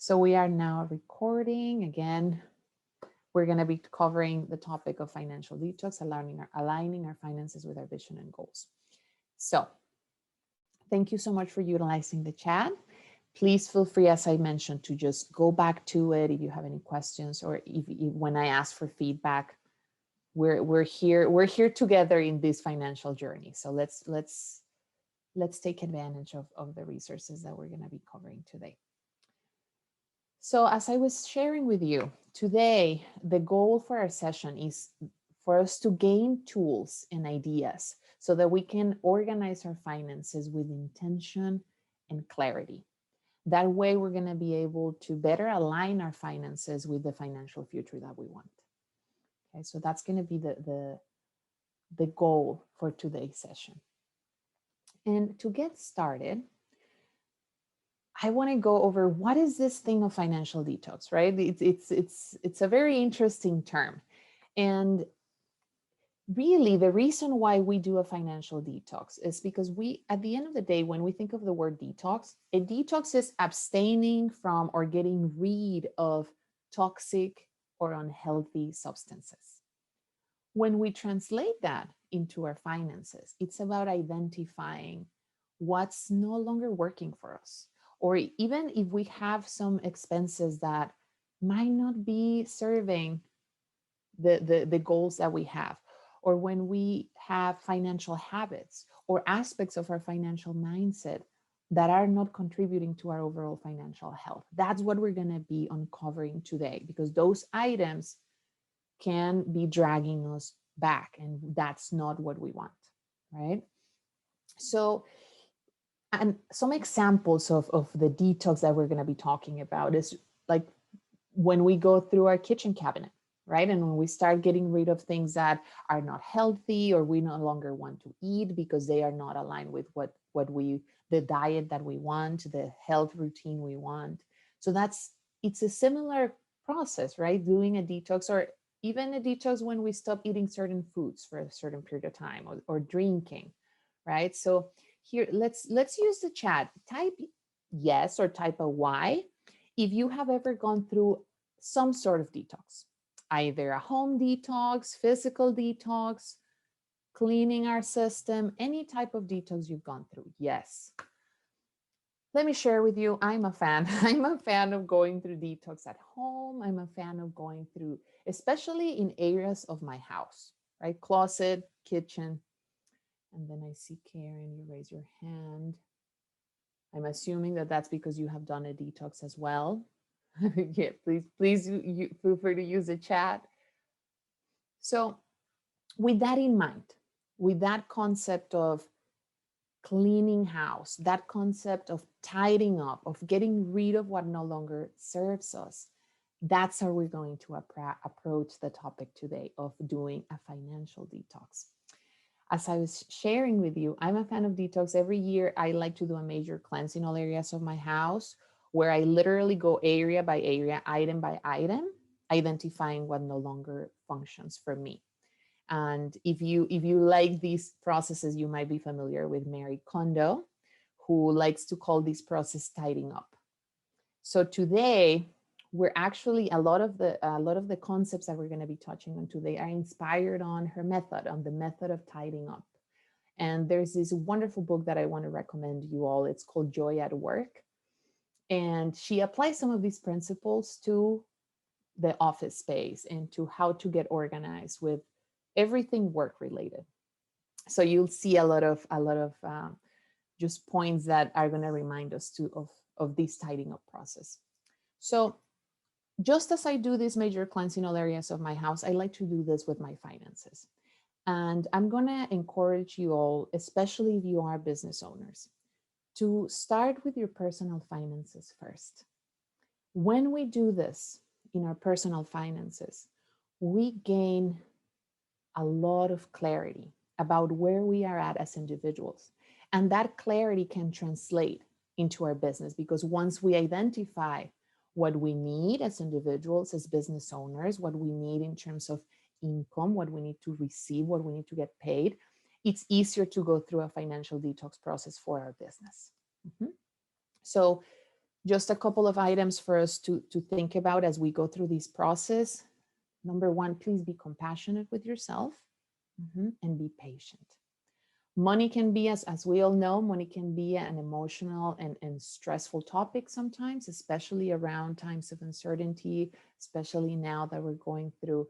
So we are now recording again. We're going to be covering the topic of financial detox, aligning our finances with our vision and goals. So thank you so much for utilizing the chat. Please feel free, as I mentioned, to just go back to it if you have any questions, or if when I ask for feedback. We're here together in this financial journey. So let's take advantage of the resources that we're going to be covering today. So as I was sharing with you today, the goal for our session is for us to gain tools and ideas so that we can organize our finances with intention and clarity. That way, we're going to be able to better align our finances with the financial future that we want. Okay, so that's going to be the goal for today's session. And to get started, I want to go over what is this thing of financial detox, right? It's a very interesting term. And really, the reason why we do a financial detox is because at the end of the day, when we think of the word detox, a detox is abstaining from or getting rid of toxic or unhealthy substances. When we translate that into our finances, it's about identifying what's no longer working for us. Or even if we have some expenses that might not be serving the goals that we have, or when we have financial habits or aspects of our financial mindset that are not contributing to our overall financial health. That's what we're going to be uncovering today, because those items can be dragging us back, and that's not what we want, right? So, and some examples of the detox that we're going to be talking about is like when we go through our kitchen cabinet, right? And when we start getting rid of things that are not healthy or we no longer want to eat because they are not aligned with the diet that we want, the health routine we want. So it's a similar process, right? Doing a detox, or even a detox when we stop eating certain foods for a certain period of time, or drinking, right? So here, let's use the chat. Type yes or type a Y if you have ever gone through some sort of detox, either a home detox, physical detox, cleaning our system, any type of detox you've gone through. Yes. Let me share with you, I'm a fan. I'm a fan of going through detox at home. I'm a fan of going through, especially in areas of my house, right? Closet, kitchen. And then I see Karen, you raise your hand. I'm assuming that that's because you have done a detox as well. Yeah, please you feel free to use the chat. So with that in mind, with that concept of cleaning house, that concept of tidying up, of getting rid of what no longer serves us, that's how we're going to approach the topic today of doing a financial detox. As I was sharing with you, I'm a fan of detox. Every year, I like to do a major cleanse in all areas of my house, where I literally go area by area, item by item, identifying what no longer functions for me. And if you like these processes, you might be familiar with Mary Kondo, who likes to call this process tidying up. So today, we're actually a lot of the concepts that we're going to be touching on today are inspired on her method, on the method of tidying up. And there's this wonderful book that I want to recommend you all. It's called Joy at Work. And she applies some of these principles to the office space and to how to get organized with everything work related. So you'll see a lot of just points that are going to remind us of this tidying up process. So just as I do this major cleanse in all areas of my house, I like to do this with my finances. And I'm going to encourage you all, especially if you are business owners, to start with your personal finances first. When we do this in our personal finances, we gain a lot of clarity about where we are at as individuals. And that clarity can translate into our business, because once we identify what we need as individuals, as business owners, what we need in terms of income, what we need to receive, what we need to get paid, it's easier to go through a financial detox process for our business. So Just a couple of items for us to think about as we go through this process. Number one, please be compassionate with yourself, and be patient. Money can be, as we all know, money can be an emotional and stressful topic sometimes, especially around times of uncertainty, especially now that we're going through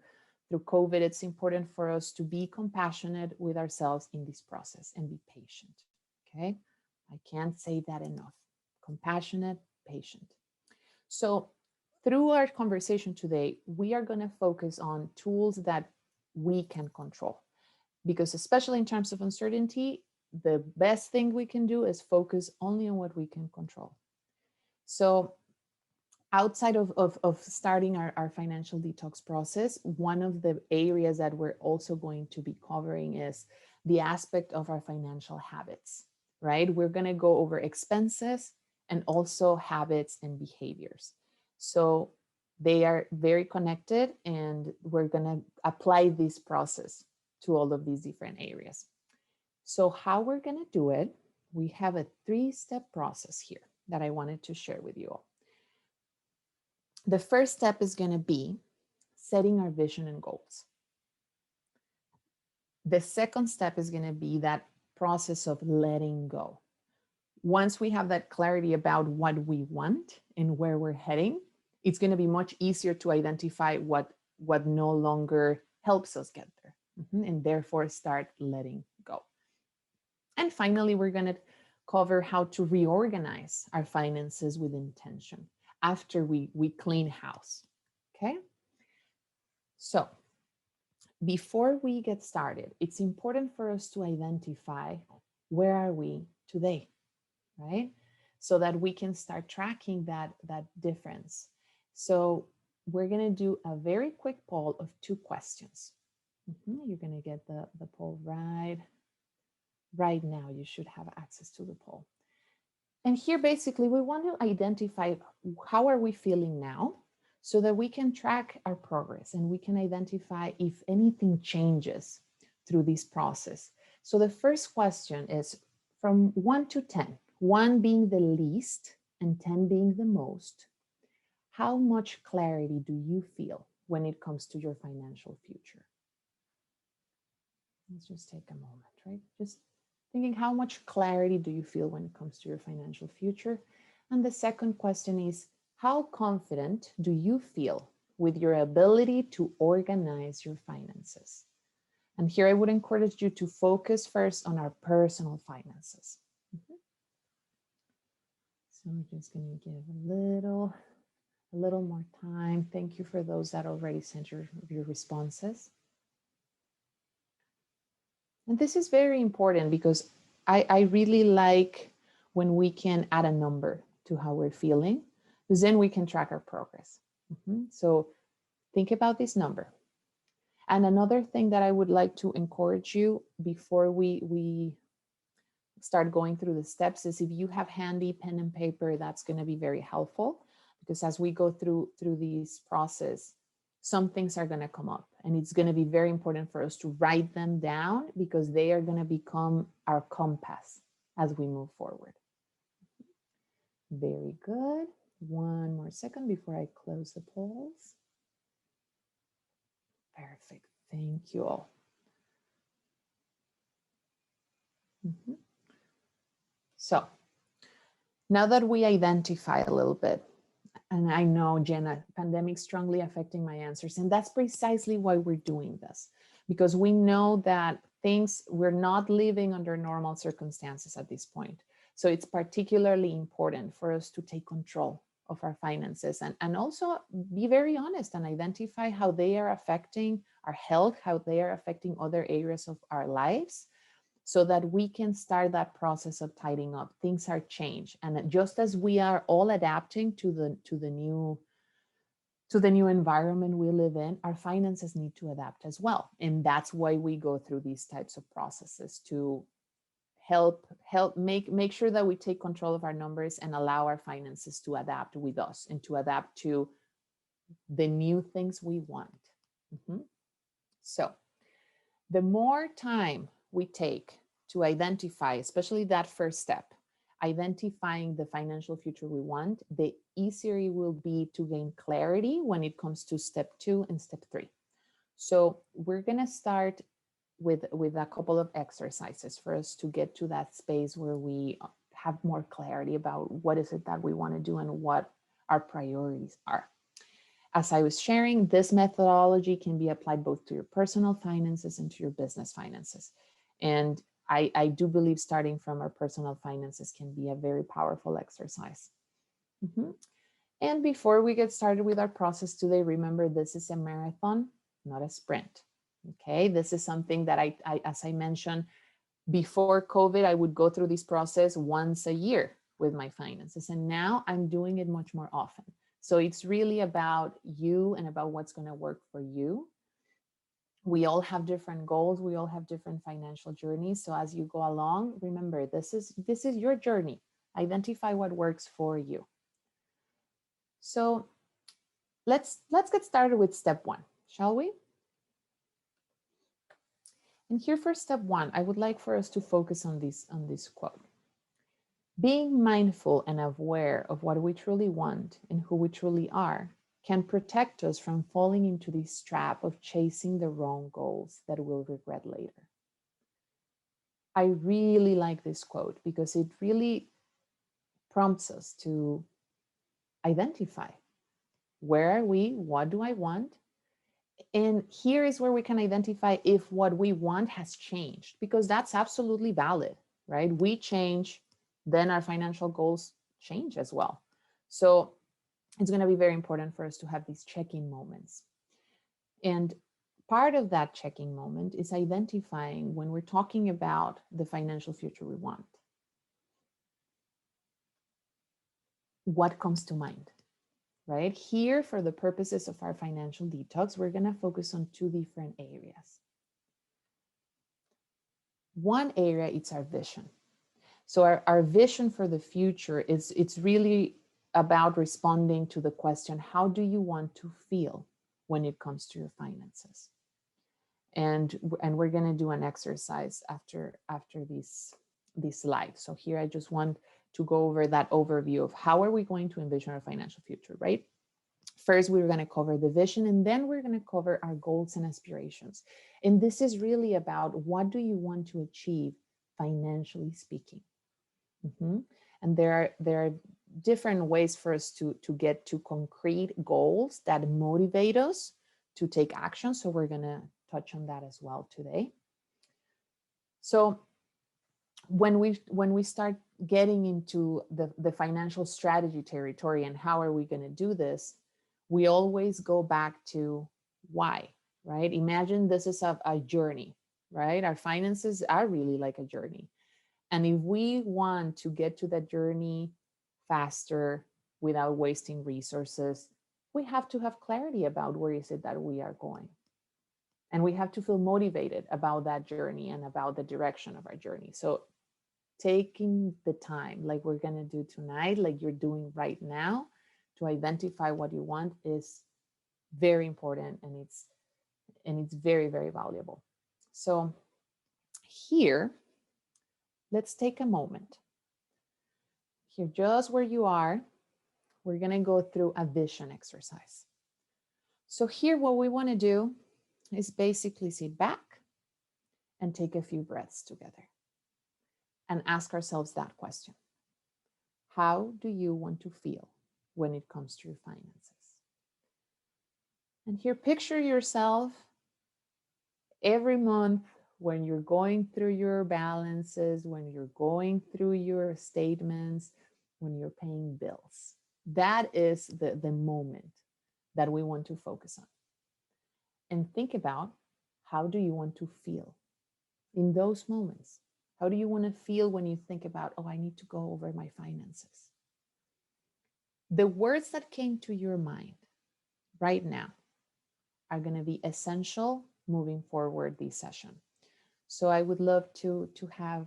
COVID. It's important for us to be compassionate with ourselves in this process and be patient. Okay, I can't say that enough. Compassionate, patient. So through our conversation today, we are going to focus on tools that we can control, because especially in terms of uncertainty, the best thing we can do is focus only on what we can control. So outside of starting our financial detox process, one of the areas that we're also going to be covering is the aspect of our financial habits, right? We're going to go over expenses and also habits and behaviors. So they are very connected, and we're going to apply this process to all of these different areas. So how we're going to do it, we have a 3-step process here that I wanted to share with you all. The first step is going to be setting our vision and goals. The second step is going to be that process of letting go. Once we have that clarity about what we want and where we're heading, it's going to be much easier to identify what no longer helps us get there, and therefore start letting go. And finally, we're going to cover how to reorganize our finances with intention after we clean house. Okay? So before we get started, it's important for us to identify where are we today, right? So that we can start tracking that difference. So we're going to do a very quick poll of 2 questions. You're going to get the poll right now. You should have access to the poll. And here, basically, we want to identify how are we feeling now, so that we can track our progress and we can identify if anything changes through this process. So the first question is from 1 to 10, 1 being the least and 10 being the most. How much clarity do you feel when it comes to your financial future? Let's just take a moment, right? Just thinking, how much clarity do you feel when it comes to your financial future? And the second question is, how confident do you feel with your ability to organize your finances? And here I would encourage you to focus first on our personal finances. So I'm just going to give a little more time. Thank you for those that already sent your responses. And this is very important because I really like when we can add a number to how we're feeling, because then we can track our progress. So think about this number. And another thing that I would like to encourage you before we start going through the steps is, if you have handy pen and paper, that's going to be very helpful, because as we go through this process, some things are going to come up, and it's going to be very important for us to write them down, because they are going to become our compass as we move forward. Very good. One more second before I close the polls. Perfect. Thank you all. So now that we identify a little bit, and I know, Jenna, pandemic strongly affecting my answers, and that's precisely why we're doing this, because we know that we're not living under normal circumstances at this point. So it's particularly important for us to take control of our finances and also be very honest and identify how they are affecting our health, how they are affecting other areas of our lives, so that we can start that process of tidying up. Things are changed. And just as we are all adapting to the new environment we live in, our finances need to adapt as well. And that's why we go through these types of processes, to help make sure that we take control of our numbers and allow our finances to adapt with us and to adapt to the new things we want. So the more time we take to identify, especially that first step, identifying the financial future we want, the easier it will be to gain clarity when it comes to step 2 and step 3. So we're going to start with a couple of exercises for us to get to that space where we have more clarity about what is it that we want to do and what our priorities are. As I was sharing, this methodology can be applied both to your personal finances and to your business finances. And I do believe starting from our personal finances can be a very powerful exercise. And before we get started with our process today, remember this is a marathon, not a sprint. Okay, this is something that I as I mentioned, before COVID, I would go through this process once a year with my finances. And now I'm doing it much more often. So it's really about you and about what's going to work for you. We all have different goals. We all have different financial journeys. So as you go along, remember, this is your journey. Identify what works for you. So let's get started with step 1, shall we? And here for step 1, I would like for us to focus on this quote. Being mindful and aware of what we truly want and who we truly are can protect us from falling into this trap of chasing the wrong goals that we'll regret later. I really like this quote because it really prompts us to identify, where are we? What do I want? And here is where we can identify if what we want has changed, because that's absolutely valid, right? We change, then our financial goals change as well. So it's going to be very important for us to have these check-in moments. And part of that check-in moment is identifying when we're talking about the financial future we want. What comes to mind? Right here, for the purposes of our financial detox, we're going to focus on 2 different areas. One area, it's our vision. So our vision for the future it's really about responding to the question, how do you want to feel when it comes to your finances? And we're going to do an exercise after this live. So here I just want to go over that overview of how are we going to envision our financial future, right? First, we're going to cover the vision, and then we're going to cover our goals and aspirations. And this is really about what do you want to achieve financially speaking. And there are different ways for us to get to concrete goals that motivate us to take action. So we're going to touch on that as well today. So when we start getting into the financial strategy territory and how are we going to do this, we always go back to why, right? Imagine this is a journey, right? Our finances are really like a journey. And if we want to get to that journey faster without wasting resources, we have to have clarity about where is it that we are going. And we have to feel motivated about that journey and about the direction of our journey. So taking the time, like we're going to do tonight, like you're doing right now, to identify what you want is very important, and it's very, very valuable. So here, let's take a moment. Here, just where you are, we're going to go through a vision exercise. So here, what we want to do is basically sit back and take a few breaths together and ask ourselves that question. How do you want to feel when it comes to your finances? And here, picture yourself every month when you're going through your balances, when you're going through your statements, when you're paying bills. That is the moment that we want to focus on. And think about, how do you want to feel in those moments? How do you want to feel when you think about, oh, I need to go over my finances? The words that came to your mind right now are going to be essential moving forward this session. So I would love to have,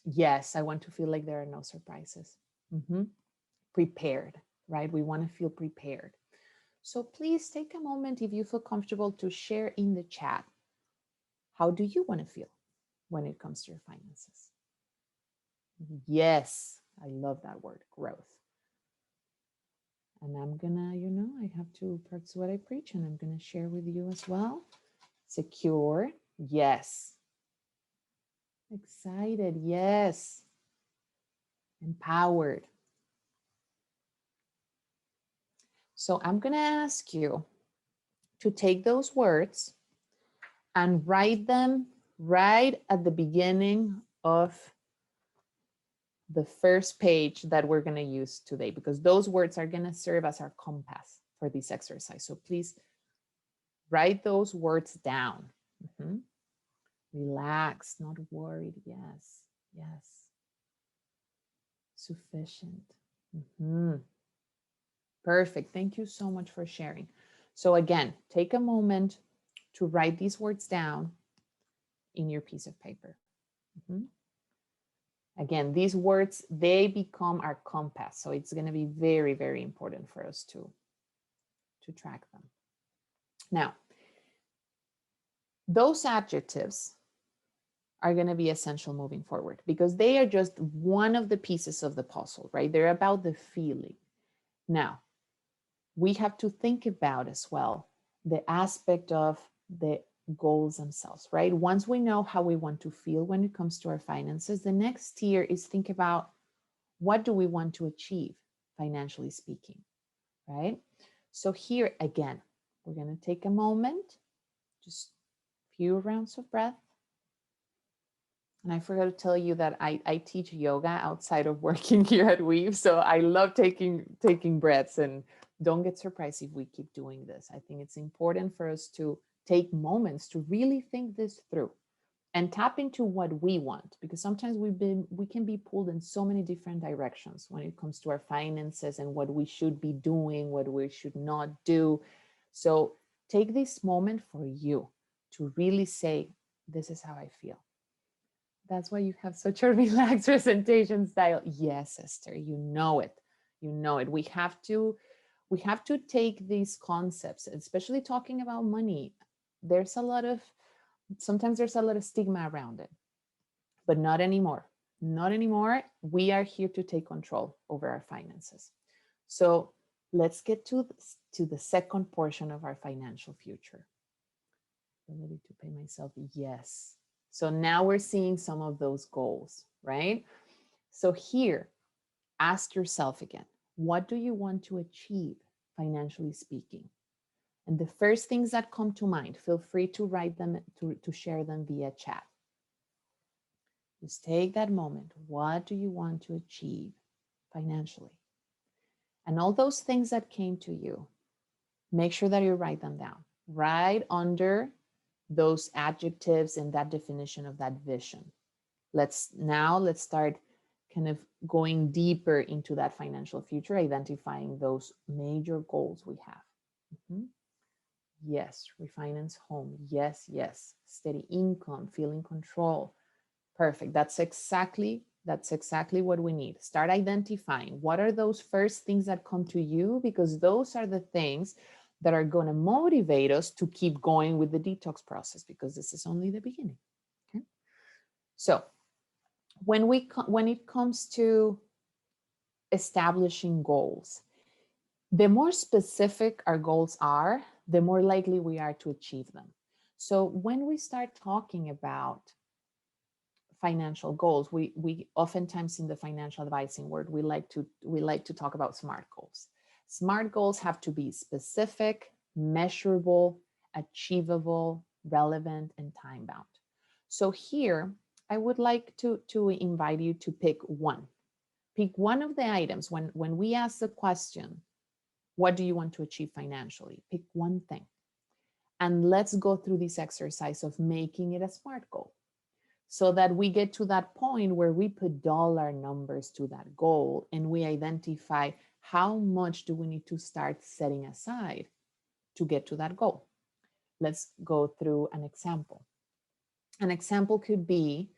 yes, I want to feel like there are no surprises. Prepared, right? We want to feel prepared. So please take a moment, if you feel comfortable, to share in the chat. How do you want to feel when it comes to your finances? Yes, I love that word, growth. And I'm gonna, I have to practice what I preach, and I'm gonna share with you as well. Secure, yes. Excited, yes. Empowered. So I'm gonna ask you to take those words and write them right at the beginning of the first page that we're going to use today, because those words are going to serve as our compass for this exercise. So please write those words down. Relaxed, not worried. Yes, yes. Sufficient. Perfect. Thank you so much for sharing. So again, take a moment to write these words down in your piece of paper. Again, these words, they become our compass. So it's going to be very, very important for us to track them. Now, those adjectives are going to be essential moving forward, because they are just one of the pieces of the puzzle, right? They're about the feeling. Now, we have to think about as well the aspect of the goals themselves, right? Once we know how we want to feel when it comes to our finances, the next tier is think about what do we want to achieve financially speaking, right? So here again, we're going to take a moment, just a few rounds of breath. And I forgot to tell you that I teach yoga outside of working here at WEV. So I love taking breaths, and don't get surprised if we keep doing this. I think it's important for us to take moments to really think this through and tap into what we want, because sometimes we can be pulled in so many different directions when it comes to our finances and what we should be doing, what we should not do. So take this moment for you to really say, this is how I feel. That's why you have such a relaxed presentation style. Yes, Esther, you know it. You know it. We have to take these concepts, especially talking about money. Sometimes there's a lot of stigma around it, but not anymore. Not anymore. We are here to take control over our finances. So let's get to the second portion of our financial future. Ability to pay myself, yes. So now we're seeing some of those goals, right? So here, ask yourself again, what do you want to achieve financially speaking? And the first things that come to mind, feel free to write them, to share them via chat. Just take that moment. What do you want to achieve financially? And all those things that came to you, make sure that you write them down. Right under those adjectives and that definition of that vision. Let's start kind of going deeper into that financial future, identifying those major goals we have. Yes, refinance home. Yes, yes. Steady income, feel in control. Perfect. That's exactly what we need. Start identifying what are those first things that come to you, because those are the things that are going to motivate us to keep going with the detox process, because this is only the beginning. Okay. So when it comes to establishing goals, the more specific our goals are, the more likely we are to achieve them. So when we start talking about financial goals, we oftentimes in the financial advising world, we like to talk about SMART goals. SMART goals have to be specific, measurable, achievable, relevant, and time bound. So here, I would like to invite you to pick one. Pick one of the items when we ask the question, what do you want to achieve financially? Pick one thing. And let's go through this exercise of making it a SMART goal, so that we get to that point where we put dollar numbers to that goal and we identify how much do we need to start setting aside to get to that goal. Let's go through an example. An example could be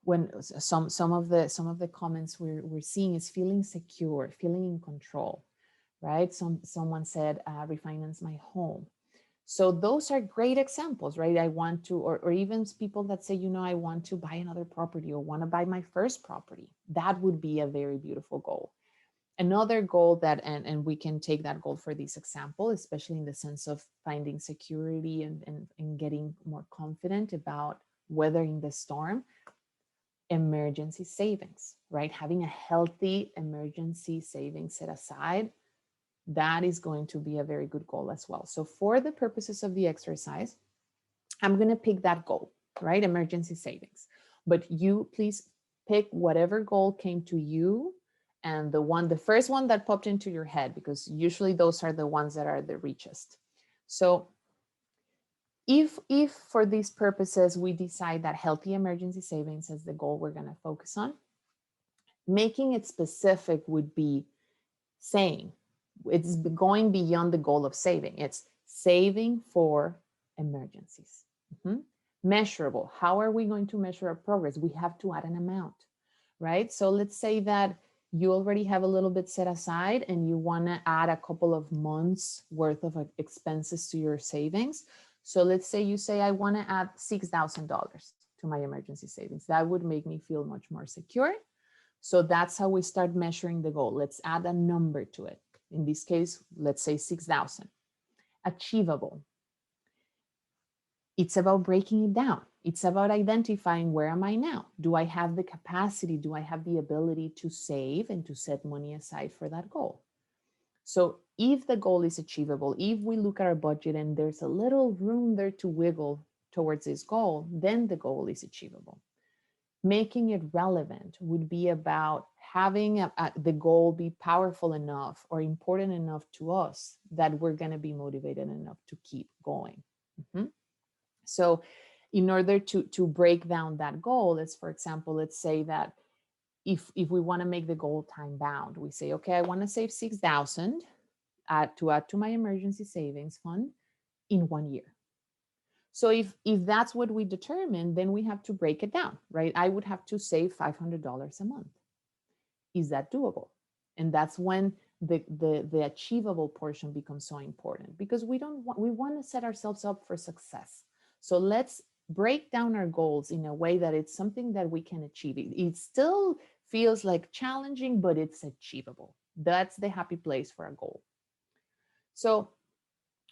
when some of the comments we're seeing is feeling secure, feeling in control, right? Someone said refinance my home. So those are great examples, right? I want to, or even people that say, you know, I want to buy another property or want to buy my first property. That would be a very beautiful goal. Another goal that, and we can take that goal for this example, especially in the sense of finding security and getting more confident about weathering the storm, emergency savings, right? Having a healthy emergency savings set aside, that is going to be a very good goal as well. So for the purposes of the exercise, I'm going to pick that goal, right? Emergency savings. But you please pick whatever goal came to you, and the first one that popped into your head, because usually those are the ones that are the richest. So if for these purposes we decide that healthy emergency savings is the goal we're going to focus on, making it specific would be saying it's going beyond the goal of saving. It's saving for emergencies. Measurable. How are we going to measure our progress? We have to add an amount, right? So let's say that you already have a little bit set aside and you want to add a couple of months worth of expenses to your savings. So let's say you say, I want to add $6,000 to my emergency savings. That would make me feel much more secure. So that's how we start measuring the goal. Let's add a number to it. In this case, let's say 6,000. Achievable. It's about breaking it down. It's about identifying, where am I now? Do I have the capacity? Do I have the ability to save and to set money aside for that goal? So if the goal is achievable, if we look at our budget and there's a little room there to wiggle towards this goal, then the goal is achievable. Making it relevant would be about having the goal be powerful enough or important enough to us that we're going to be motivated enough to keep going. So in order to break down that goal, let's, for example, let's say that if we want to make the goal time bound, we say, okay, I want to save 6,000 to add to my emergency savings fund in 1 year. So if that's what we determine, then we have to break it down, right? I would have to save $500 a month. Is that doable? And that's when the achievable portion becomes so important, because we want to set ourselves up for success. So let's break down our goals in a way that it's something that we can achieve. It still feels like challenging, but it's achievable. That's the happy place for a goal. So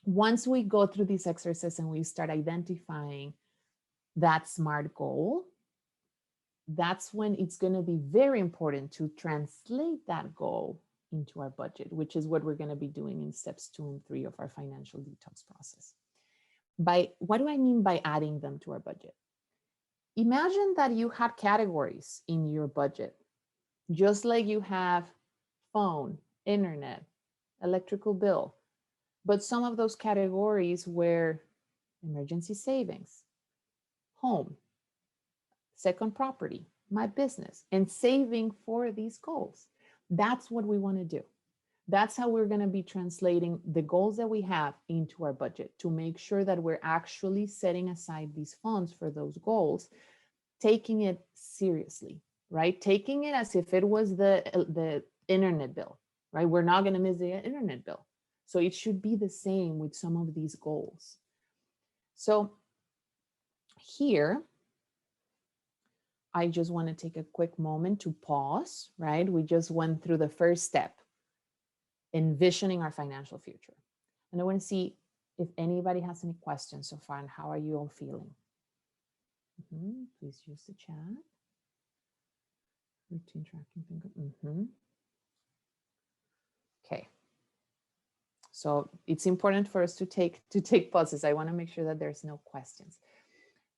once we go through this exercise and we start identifying that SMART goal, that's when it's going to be very important to translate that goal into our budget, which is what we're going to be doing in steps 2 and 3 of our financial detox process. What do I mean by adding them to our budget? Imagine that you had categories in your budget, just like you have phone, internet, electrical bill, but some of those categories were emergency savings, home, second property, my business, and saving for these goals. That's what we want to do. That's how we're going to be translating the goals that we have into our budget, to make sure that we're actually setting aside these funds for those goals, taking it seriously, right? Taking it as if it was the internet bill, right? We're not going to miss the internet bill. So it should be the same with some of these goals. So here, I just want to take a quick moment to pause, right? We just went through the first step, envisioning our financial future. And I want to see if anybody has any questions so far, and how are you all feeling? Please use the chat. Routine tracking. Okay. So it's important for us to take pauses. I want to make sure that there's no questions.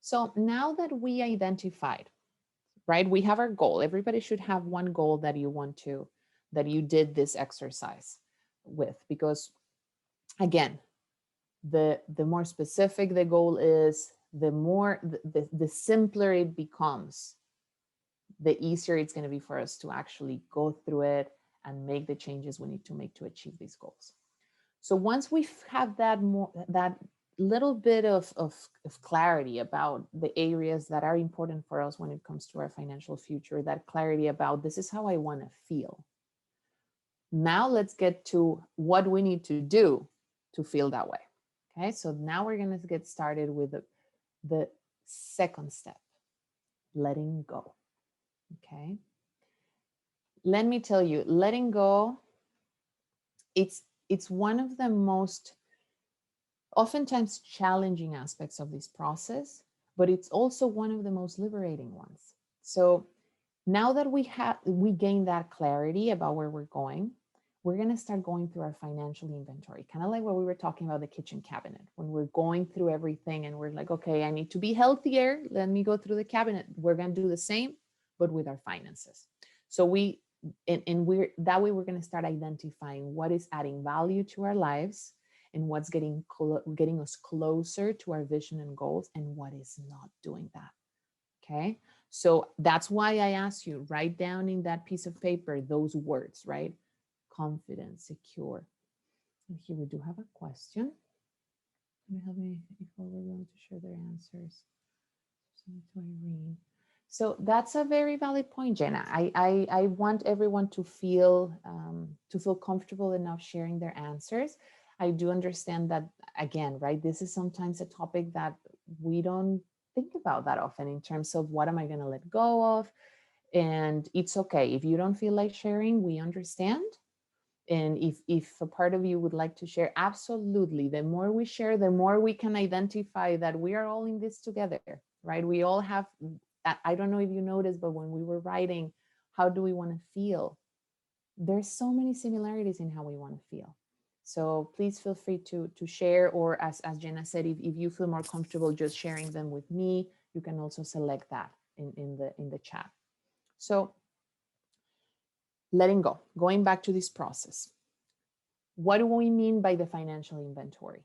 So now that we identified, right, we have our goal. Everybody should have one goal that you did this exercise with, because again, the more specific the goal is, the simpler it becomes, the easier it's going to be for us to actually go through it and make the changes we need to make to achieve these goals. So once we have that little bit of clarity about the areas that are important for us when it comes to our financial future, that clarity about this is how I want to feel. Now let's get to what we need to do to feel that way. Okay, so now we're going to get started with the second step, letting go. Okay, let me tell you, letting go, it's one of the most oftentimes challenging aspects of this process, but it's also one of the most liberating ones. So now that we gain that clarity about where we're going, we're going to start going through our financial inventory, kind of like what we were talking about the kitchen cabinet. When we're going through everything and we're like, okay, I need to be healthier, let me go through the cabinet. We're going to do the same, but with our finances. So we're that way we're going to start identifying what is adding value to our lives and what's getting us closer to our vision and goals, and what is not doing that. Okay, so that's why I asked you, write down in that piece of paper those words, right? Confident, secure. And here we do have a question. Can you help me if we're willing to share their answers? To Irene. So that's a very valid point, Jenna. I want everyone to feel comfortable enough sharing their answers. I do understand that, again, right? This is sometimes a topic that we don't think about that often in terms of what am I going to let go of? And it's okay. If you don't feel like sharing, we understand. And if a part of you would like to share, absolutely. The more we share, the more we can identify that we are all in this together, right? We all have, I don't know if you noticed, but when we were writing, how do we want to feel? There's so many similarities in how we want to feel. So please feel free to share, or as Jenna said, if you feel more comfortable just sharing them with me, you can also select that in the chat. So letting go, going back to this process. What do we mean by the financial inventory?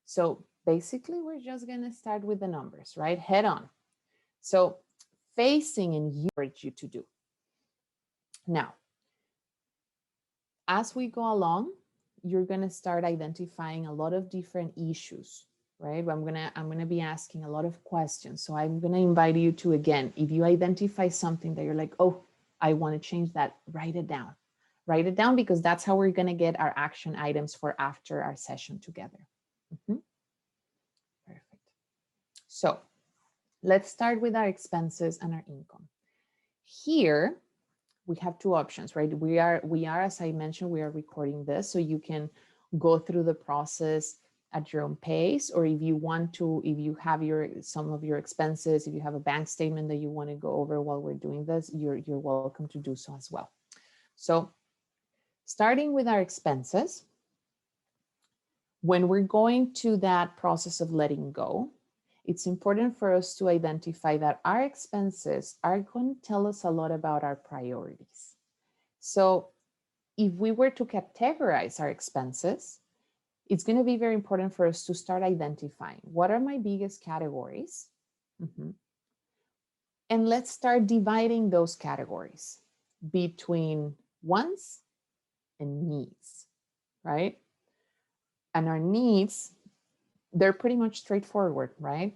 So basically, we're just going to start with the numbers, right? Head on. So facing and encourage you to do. Now, as we go along, you're going to start identifying a lot of different issues, right? I'm going to be asking a lot of questions. So I'm going to invite you to, again, if you identify something that you're like, oh, I want to change that, write it down. Write it down, because that's how we're going to get our action items for after our session together. Perfect. So let's start with our expenses and our income. Here, we have two options, right? We are, as I mentioned, we are recording this, so you can go through the process at your own pace, or if you want to, if you have some of your expenses, if you have a bank statement that you want to go over while we're doing this, you're welcome to do so as well. So starting with our expenses, when we're going to that process of letting go, it's important for us to identify that our expenses are going to tell us a lot about our priorities. So if we were to categorize our expenses, it's going to be very important for us to start identifying what are my biggest categories. And let's start dividing those categories between wants and needs, right? And our needs, they're pretty much straightforward, right?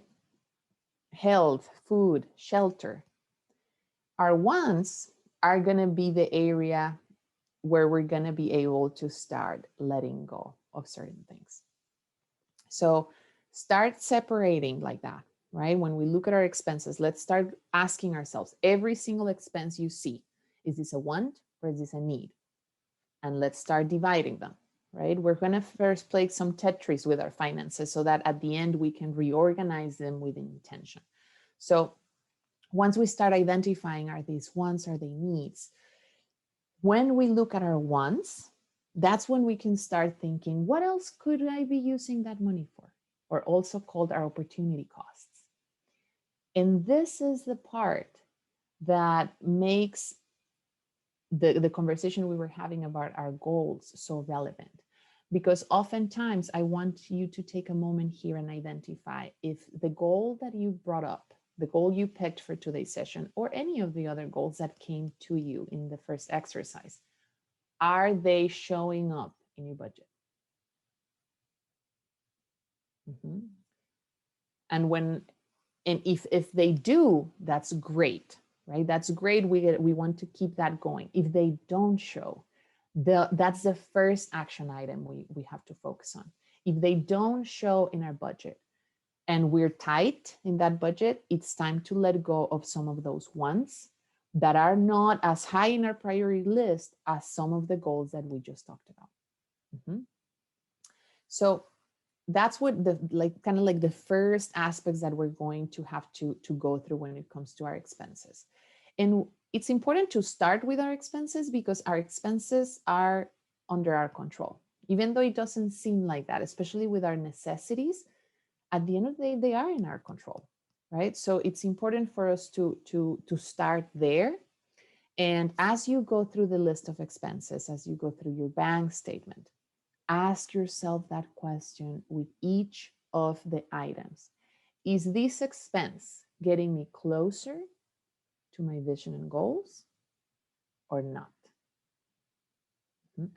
Health, food, shelter. Our wants are going to be the area where we're going to be able to start letting go of certain things. So start separating like that, right? When we look at our expenses, let's start asking ourselves, every single expense you see, is this a want or is this a need? And let's start dividing them, right? We're going to first play some Tetris with our finances so that at the end we can reorganize them with intention. So once we start identifying, are these wants, are they needs? When we look at our wants, that's when we can start thinking, what else could I be using that money for? Or also called our opportunity costs. And this is the part that makes the conversation we were having about our goals so relevant. Because oftentimes I want you to take a moment here and identify if the goal that you brought up, the goal you picked for today's session, or any of the other goals that came to you in the first exercise, are they showing up in your budget? And if they do, that's great, right? That's great. We want to keep that going. If they don't show, That's the first action item we have to focus on. If they don't show in our budget and we're tight in that budget, it's time to let go of some of those ones that are not as high in our priority list as some of the goals that we just talked about. Mhm. So that's what the kind of like the first aspects that we're going to have to go through when it comes to our expenses. And it's important to start with our expenses because our expenses are under our control, even though it doesn't seem like that, especially with our necessities. At the end of the day, they are in our control, right? So it's important for us to start there. And as you go through the list of expenses, as you go through your bank statement, ask yourself that question with each of the items. Is this expense getting me closer to my vision and goals or not?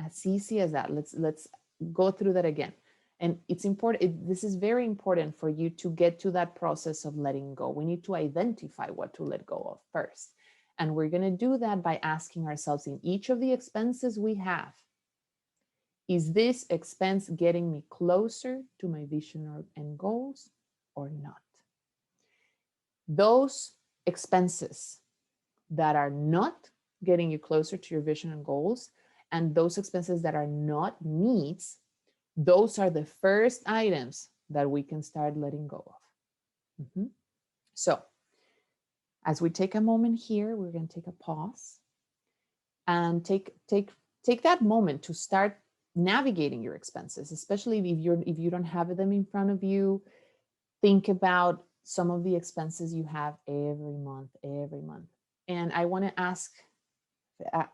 As easy as that. Let's go through that again. And it's important, this is very important for you to get to that process of letting go. We need to identify what to let go of first. And we're going to do that by asking ourselves in each of the expenses we have, is this expense getting me closer to my vision and goals or not? Those expenses that are not getting you closer to your vision and goals, and those expenses that are not needs, those are the first items that we can start letting go of. So as we take a moment here, we're going to take a pause and take that moment to start navigating your expenses, especially if you don't have them in front of you. Think about some of the expenses you have every month. And I want to ask,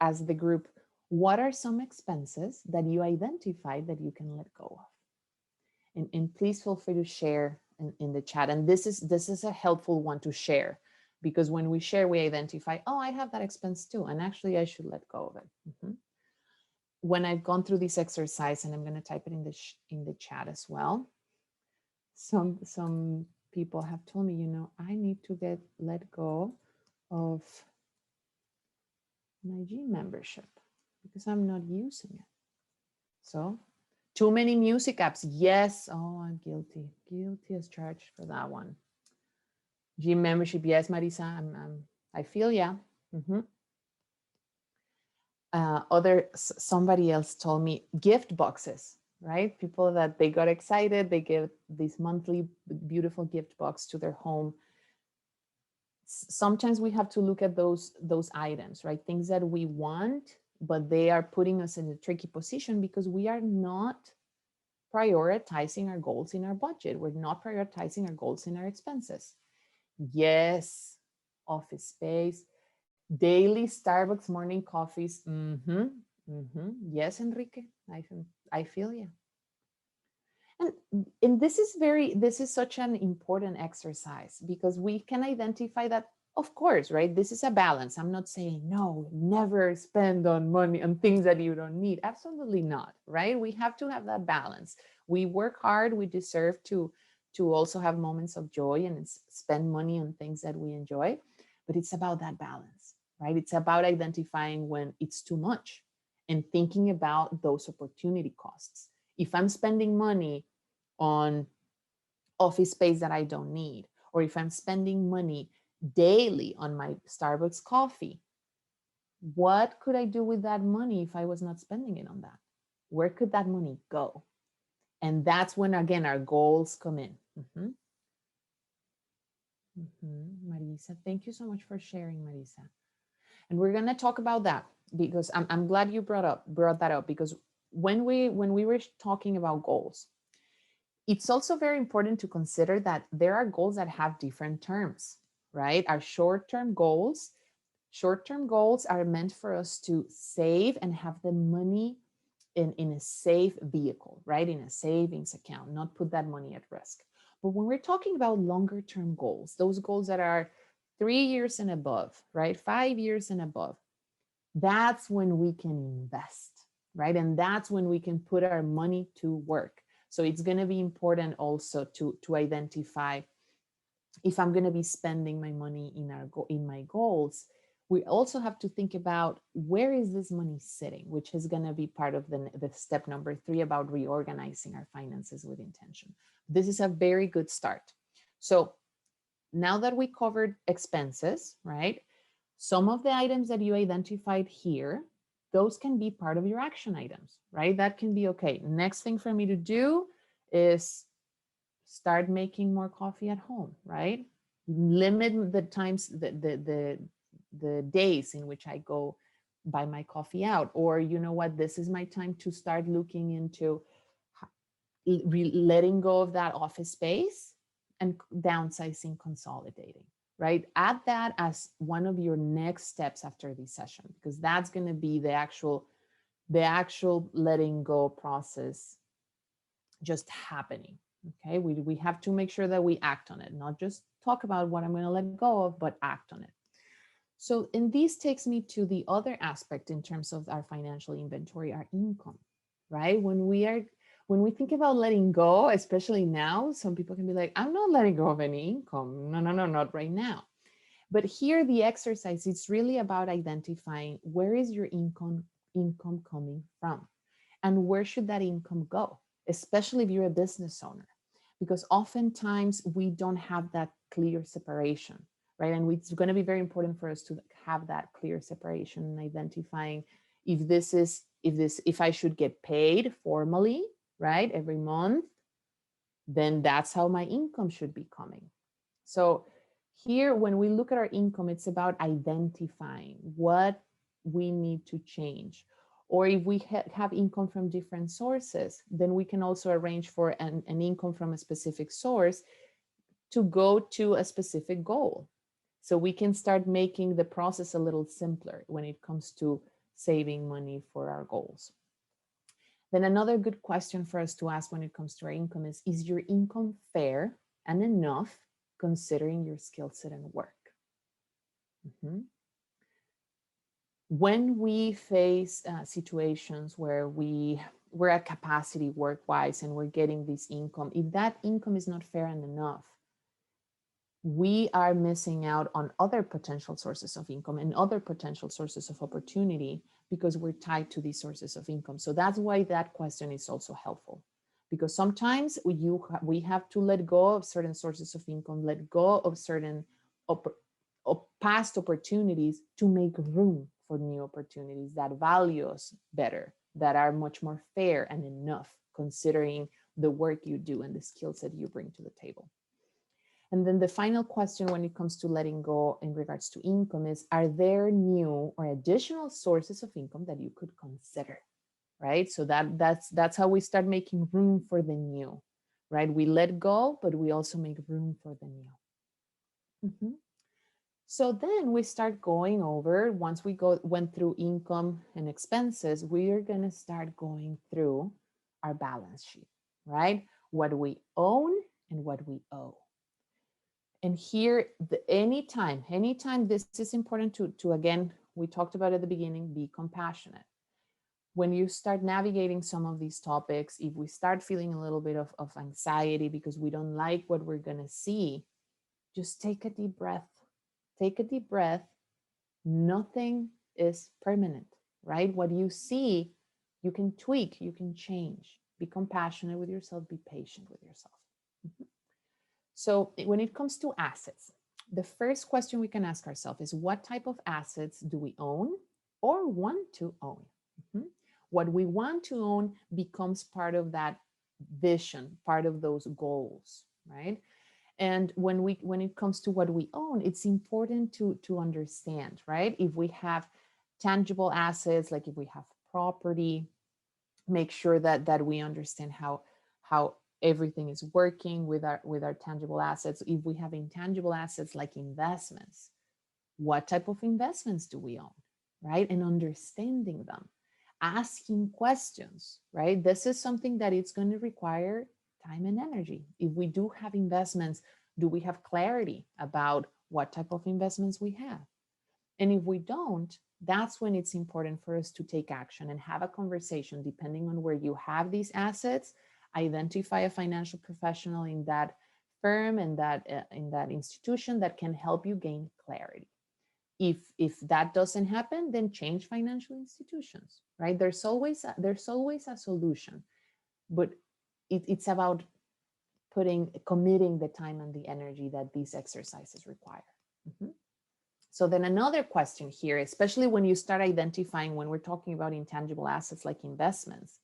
as the group, what are some expenses that you identified that you can let go of? And please feel free to share in the chat. And this is a helpful one to share, because when we share, we identify, oh, I have that expense too, and actually I should let go of it. When I've gone through this exercise, and I'm going to type it in the chat as well, some people have told me, I need to let go of my gym membership because I'm not using it. So too many music apps. Yes. Oh, I'm guilty as charged for that one. Gym membership. Yes, Marisa, I feel ya. Somebody else told me gift boxes, right? People that they got excited, they give this monthly beautiful gift box to their home. Sometimes we have to look at those items, right? Things that we want, but they are putting us in a tricky position because we are not prioritizing our goals in our budget. We're not prioritizing our goals in our expenses. Yes, office space, daily Starbucks morning coffees. Yes, Enrique, I feel you. And this is such an important exercise because we can identify that, of course, right? This is a balance. I'm not saying no, never spend on money on things that you don't need. Absolutely not, right? We have to have that balance. We work hard. We deserve to also have moments of joy and spend money on things that we enjoy. But it's about that balance, right? It's about identifying when it's too much and thinking about those opportunity costs. If I'm spending money on office space that I don't need, or if I'm spending money daily on my Starbucks coffee, what could I do with that money if I was not spending it on that? Where could that money go? And that's when, again, our goals come in. Marisa, thank you so much for sharing, Marisa. And we're going to talk about that because I'm glad you brought that up, because when we were talking about goals, it's also very important to consider that there are goals that have different terms, right? Our short-term goals are meant for us to save and have the money in a safe vehicle, right? In a savings account, not put that money at risk. But when we're talking about longer-term goals, those goals that are 3 years and above, right? 5 years and above, that's when we can invest, right? And that's when we can put our money to work. So it's going to be important also to identify if I'm going to be spending my money in my goals, we also have to think about where is this money sitting, which is going to be part of the step number 3 about reorganizing our finances with intention. This is a very good start. So now that we covered expenses, right? Some of the items that you identified here, those can be part of your action items, right? That can be, okay, next thing for me to do is start making more coffee at home, right? Limit the times, the days in which I go buy my coffee out. Or, you know what, this is my time to start looking into letting go of that office space and downsizing, consolidating, right? Add that as one of your next steps after this session, because that's going to be the actual letting go process just happening. Okay, we have to make sure that we act on it, not just talk about what I'm going to let go of, but act on it. So, and this takes me to the other aspect in terms of our financial inventory, our income, right? When we think about letting go, especially now, some people can be like, I'm not letting go of any income. No, no, no, not right now. But here, the exercise, it's really about identifying where is your income coming from, and where should that income go, especially if you're a business owner, because oftentimes we don't have that clear separation, right? And it's going to be very important for us to have that clear separation and identifying if I should get paid formally, right, every month, then that's how my income should be coming. So here, when we look at our income, it's about identifying what we need to change. Or if we have income from different sources, then we can also arrange for an income from a specific source to go to a specific goal. So we can start making the process a little simpler when it comes to saving money for our goals. Then another good question for us to ask when it comes to our income is your income fair and enough considering your skill set and work? When we face situations where we're at capacity work-wise and we're getting this income, if that income is not fair and enough, we are missing out on other potential sources of income and other potential sources of opportunity because we're tied to these sources of income. So that's why that question is also helpful, because sometimes we have to let go of certain sources of income, let go of certain past opportunities to make room for new opportunities that value us better, that are much more fair and enough considering the work you do and the skill set you bring to the table. And then the final question when it comes to letting go in regards to income is, are there new or additional sources of income that you could consider, right? So that's how we start making room for the new, right? We let go, but we also make room for the new. So then we start going over, once we went through income and expenses, we are going to start going through our balance sheet, right? What we own and what we owe. And here, anytime this is important to again, we talked about at the beginning, be compassionate. When you start navigating some of these topics, if we start feeling a little bit of anxiety because we don't like what we're going to see, just take a deep breath. Take a deep breath. Nothing is permanent, right? What you see, you can tweak, you can change. Be compassionate with yourself, be patient with yourself. So when it comes to assets, the first question we can ask ourselves is, what type of assets do we own or want to own? What we want to own becomes part of that vision, part of those goals, right? And when it comes to what we own, it's important to understand, right? If we have tangible assets, like if we have property, make sure that we understand how everything is working with our tangible assets. If we have intangible assets like investments, what type of investments do we own, right? And understanding them, asking questions, right? This is something that it's going to require time and energy. If we do have investments, do we have clarity about what type of investments we have? And if we don't, that's when it's important for us to take action and have a conversation depending on where you have these assets. Identify a financial professional in that firm and in that institution that can help you gain clarity. If that doesn't happen, then change financial institutions, right? There's always a solution, but it's about committing the time and the energy that these exercises require. Mhm. So then another question here, especially when you start identifying, when we're talking about intangible assets like investments,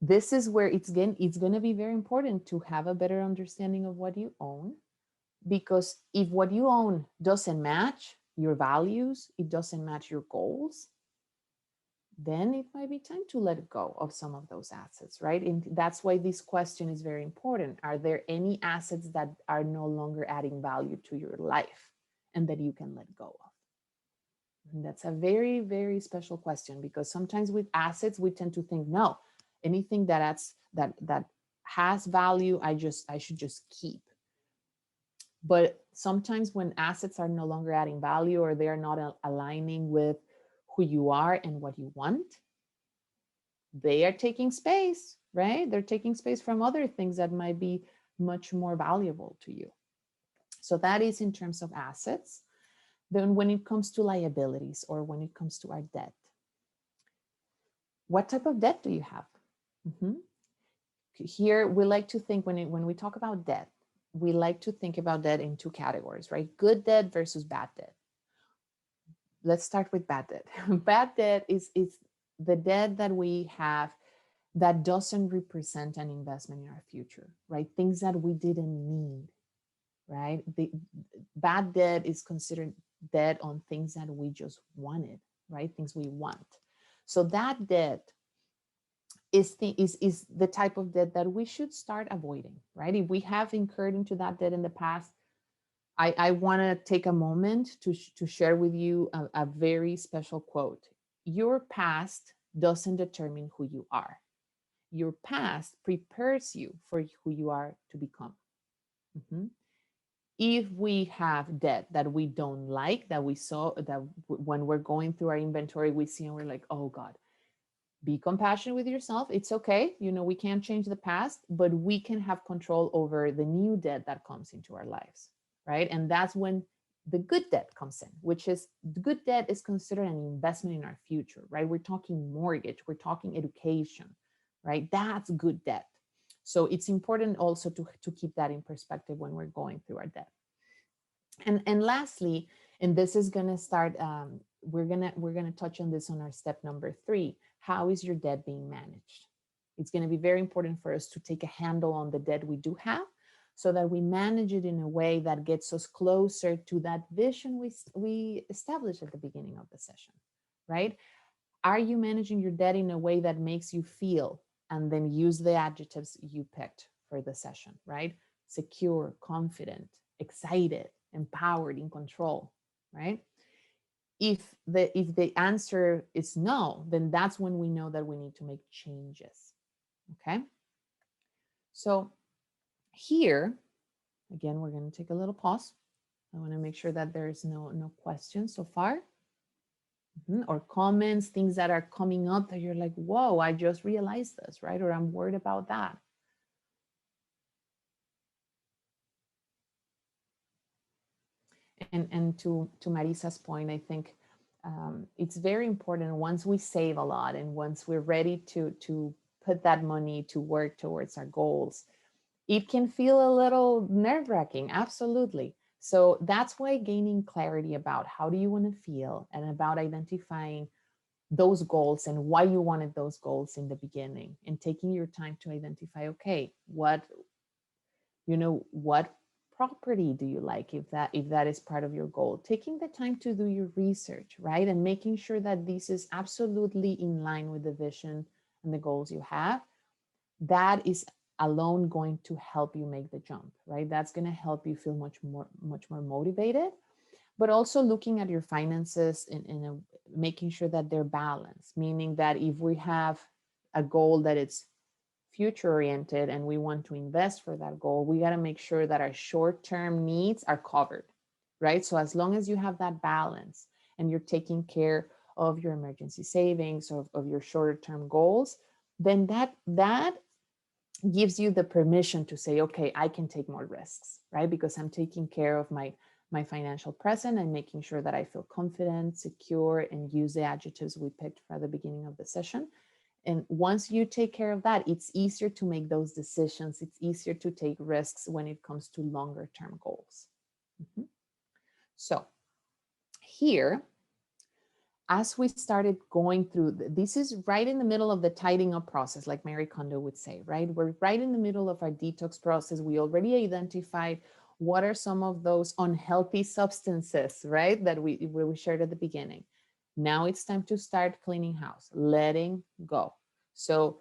this is where it's going to be very important to have a better understanding of what you own, because if what you own doesn't match your values, it doesn't match your goals, then it might be time to let go of some of those assets, right? And that's why this question is very important. Are there any assets that are no longer adding value to your life and that you can let go of? And that's a very, very special question, because sometimes with assets, we tend to think, no, anything that adds, that has value, I should just keep. But sometimes when assets are no longer adding value, or they are not aligning with who you are and what you want, they are taking space, right? They're taking space from other things that might be much more valuable to you. So that is in terms of assets. Then when it comes to liabilities, or when it comes to our debt, what type of debt do you have? Mm-hmm. Here, we like to think, when we talk about debt, we like to think about debt in two categories, right? Good debt versus bad debt. Let's start with bad debt. Bad debt is the debt that we have that doesn't represent an investment in our future, right? Things that we didn't need, right? The bad debt is considered debt on things that we just wanted, right? Things we want. So that debt is the type of debt that we should start avoiding, right? If we have incurred into that debt in the past, I want to take a moment to share with you a very special quote. Your past doesn't determine who you are. Your past prepares you for who you are to become. Mhm. If we have debt that we don't like, that we saw, that when we're going through our inventory, we see and we're like, oh God, be compassionate with yourself. It's okay. We can't change the past, but we can have control over the new debt that comes into our lives, right? And that's when the good debt comes in, which is, the good debt is considered an investment in our future, right? We're talking mortgage, we're talking education, right? That's good debt. So it's important also to keep that in perspective when we're going through our debt. And lastly, and this is going to start, we're gonna touch on this on our step number 3. How is your debt being managed? It's going to be very important for us to take a handle on the debt we do have, so that we manage it in a way that gets us closer to that vision we established at the beginning of the session, right? Are you managing your debt in a way that makes you feel, and then use the adjectives you picked for the session, right? Secure, confident, excited, empowered, in control, right? If the answer is no, then that's when we know that we need to make changes. Okay. So here, again, we're going to take a little pause. I want to make sure that there's no questions so far. Or comments, things that are coming up that you're like, whoa, I just realized this, right? Or I'm worried about that. And to Marisa's point, I think it's very important, once we save a lot and once we're ready to put that money to work towards our goals, it can feel a little nerve-wracking, absolutely. So that's why gaining clarity about how do you want to feel, and about identifying those goals and why you wanted those goals in the beginning, and taking your time to identify, okay, what property do you like, if that is part of your goal, taking the time to do your research, right? And making sure that this is absolutely in line with the vision and the goals you have, that is alone going to help you make the jump, right? That's going to help you feel much more motivated. But also looking at your finances and making sure that they're balanced, meaning that if we have a goal that it's future oriented and we want to invest for that goal, we got to make sure that our short-term needs are covered, right? So as long as you have that balance and you're taking care of your emergency savings, of your shorter-term goals, then that gives you the permission to say, okay, I can take more risks, right? Because I'm taking care of my my financial present and making sure that I feel confident, secure, and use the adjectives we picked for the beginning of the session. And once you take care of that, it's easier to make those decisions. It's easier to take risks when it comes to longer term goals. Mm-hmm. So here, as we started going through, this is right in the middle of the tidying up process, like Mary Kondo would say, right? We're right in the middle of our detox process. We already identified what are some of those unhealthy substances, right? That we shared at the beginning. Now it's time to start cleaning house, letting go. So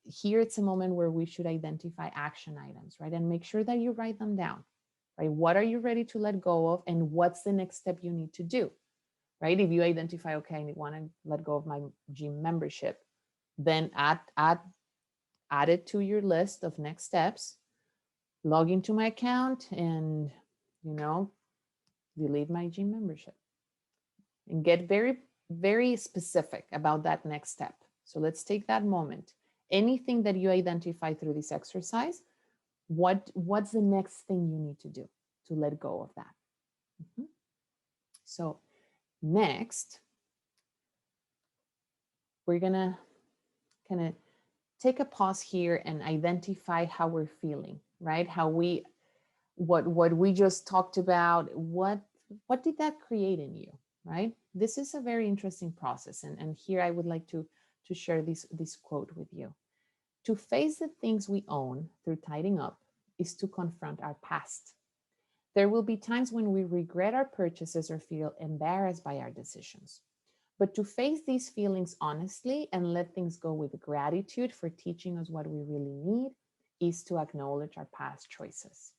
here it's a moment where we should identify action items, right? And make sure that you write them down, right? What are you ready to let go of? And what's the next step you need to do? Right? If you identify, okay, I want to let go of my gym membership, then add it to your list of next steps, log into my account and, delete my gym membership and get very, very specific about that next step. So let's take that moment. Anything that you identify through this exercise, what's the next thing you need to do to let go of that? Mm-hmm. So next, we're gonna kind of take a pause here and identify how we're feeling, right? What we just talked about, what did that create in you, right? This is a very interesting process. And here I would like to share this quote with you. To face the things we own through tidying up is to confront our past. There will be times when we regret our purchases or feel embarrassed by our decisions. But to face these feelings honestly and let things go with gratitude for teaching us what we really need is to acknowledge our past choices.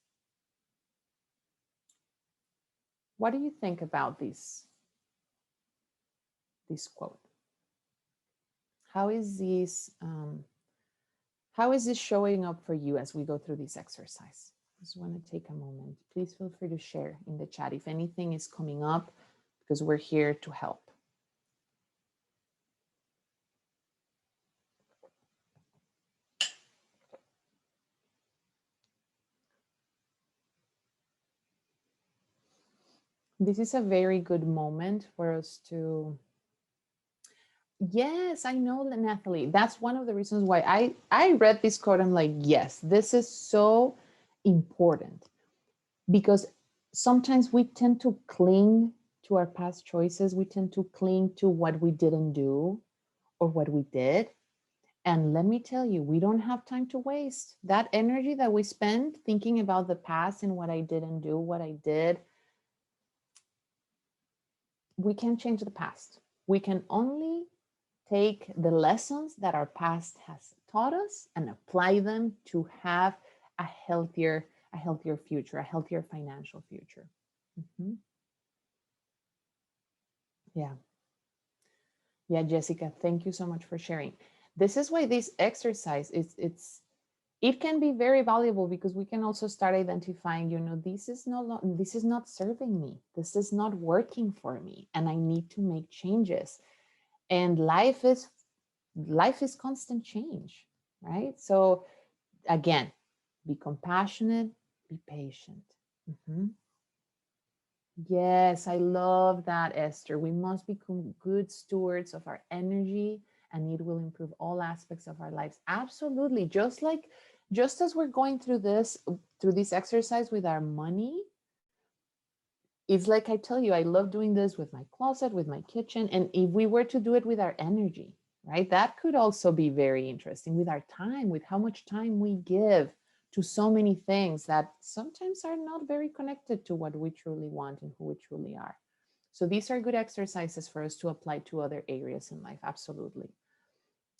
What do you think about this quote? How is this showing up for you as we go through this exercise? I just want to take a moment. Please feel free to share in the chat if anything is coming up, because we're here to help. This is a very good moment for us to... Yes, I know, Nathalie. That's one of the reasons why I read this quote. I'm like, yes, this is so important, because sometimes we tend to cling to our past choices. We tend to cling to what we didn't do or what we did. And let me tell you, we don't have time to waste. That energy that we spend thinking about the past and what I didn't do, what I did, we can't change the past. We can only take the lessons that our past has taught us and apply them to have a healthier future, a healthier financial future. Mm-hmm. Yeah, Jessica, thank you so much for sharing. This is why this exercise it can be very valuable, because we can also start identifying, this is not serving me. This is not working for me, and I need to make changes. And life is constant change, right? So again, be compassionate, be patient. Mm-hmm. Yes, I love that, Esther. We must become good stewards of our energy, and it will improve all aspects of our lives. Absolutely. Just as we're going through this exercise with our money, it's like I tell you, I love doing this with my closet, with my kitchen. And if we were to do it with our energy, right, that could also be very interesting. With our time, with how much time we give to so many things that sometimes are not very connected to what we truly want and who we truly are. So these are good exercises for us to apply to other areas in life. Absolutely.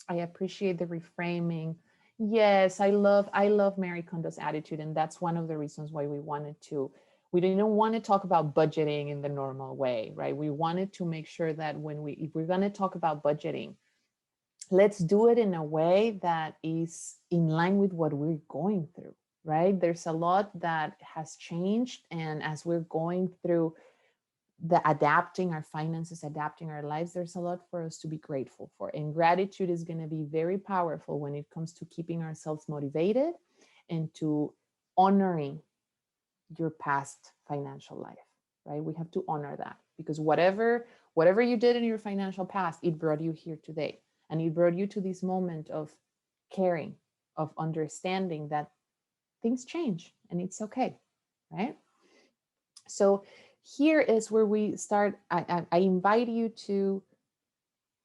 I appreciate the reframing. Yes, I love Mary Kondo's attitude. And that's one of the reasons why we didn't want to talk about budgeting in the normal way, right? We wanted to make sure that if we're going to talk about budgeting, let's do it in a way that is in line with what we're going through, right? There's a lot that has changed. And as we're going through adapting our finances, adapting our lives, there's a lot for us to be grateful for. And gratitude is going to be very powerful when it comes to keeping ourselves motivated and to honoring your past financial life, right? We have to honor that, because whatever you did in your financial past, it brought you here today, and it brought you to this moment of caring, of understanding that things change and it's okay, right? So here is where we start. I invite you to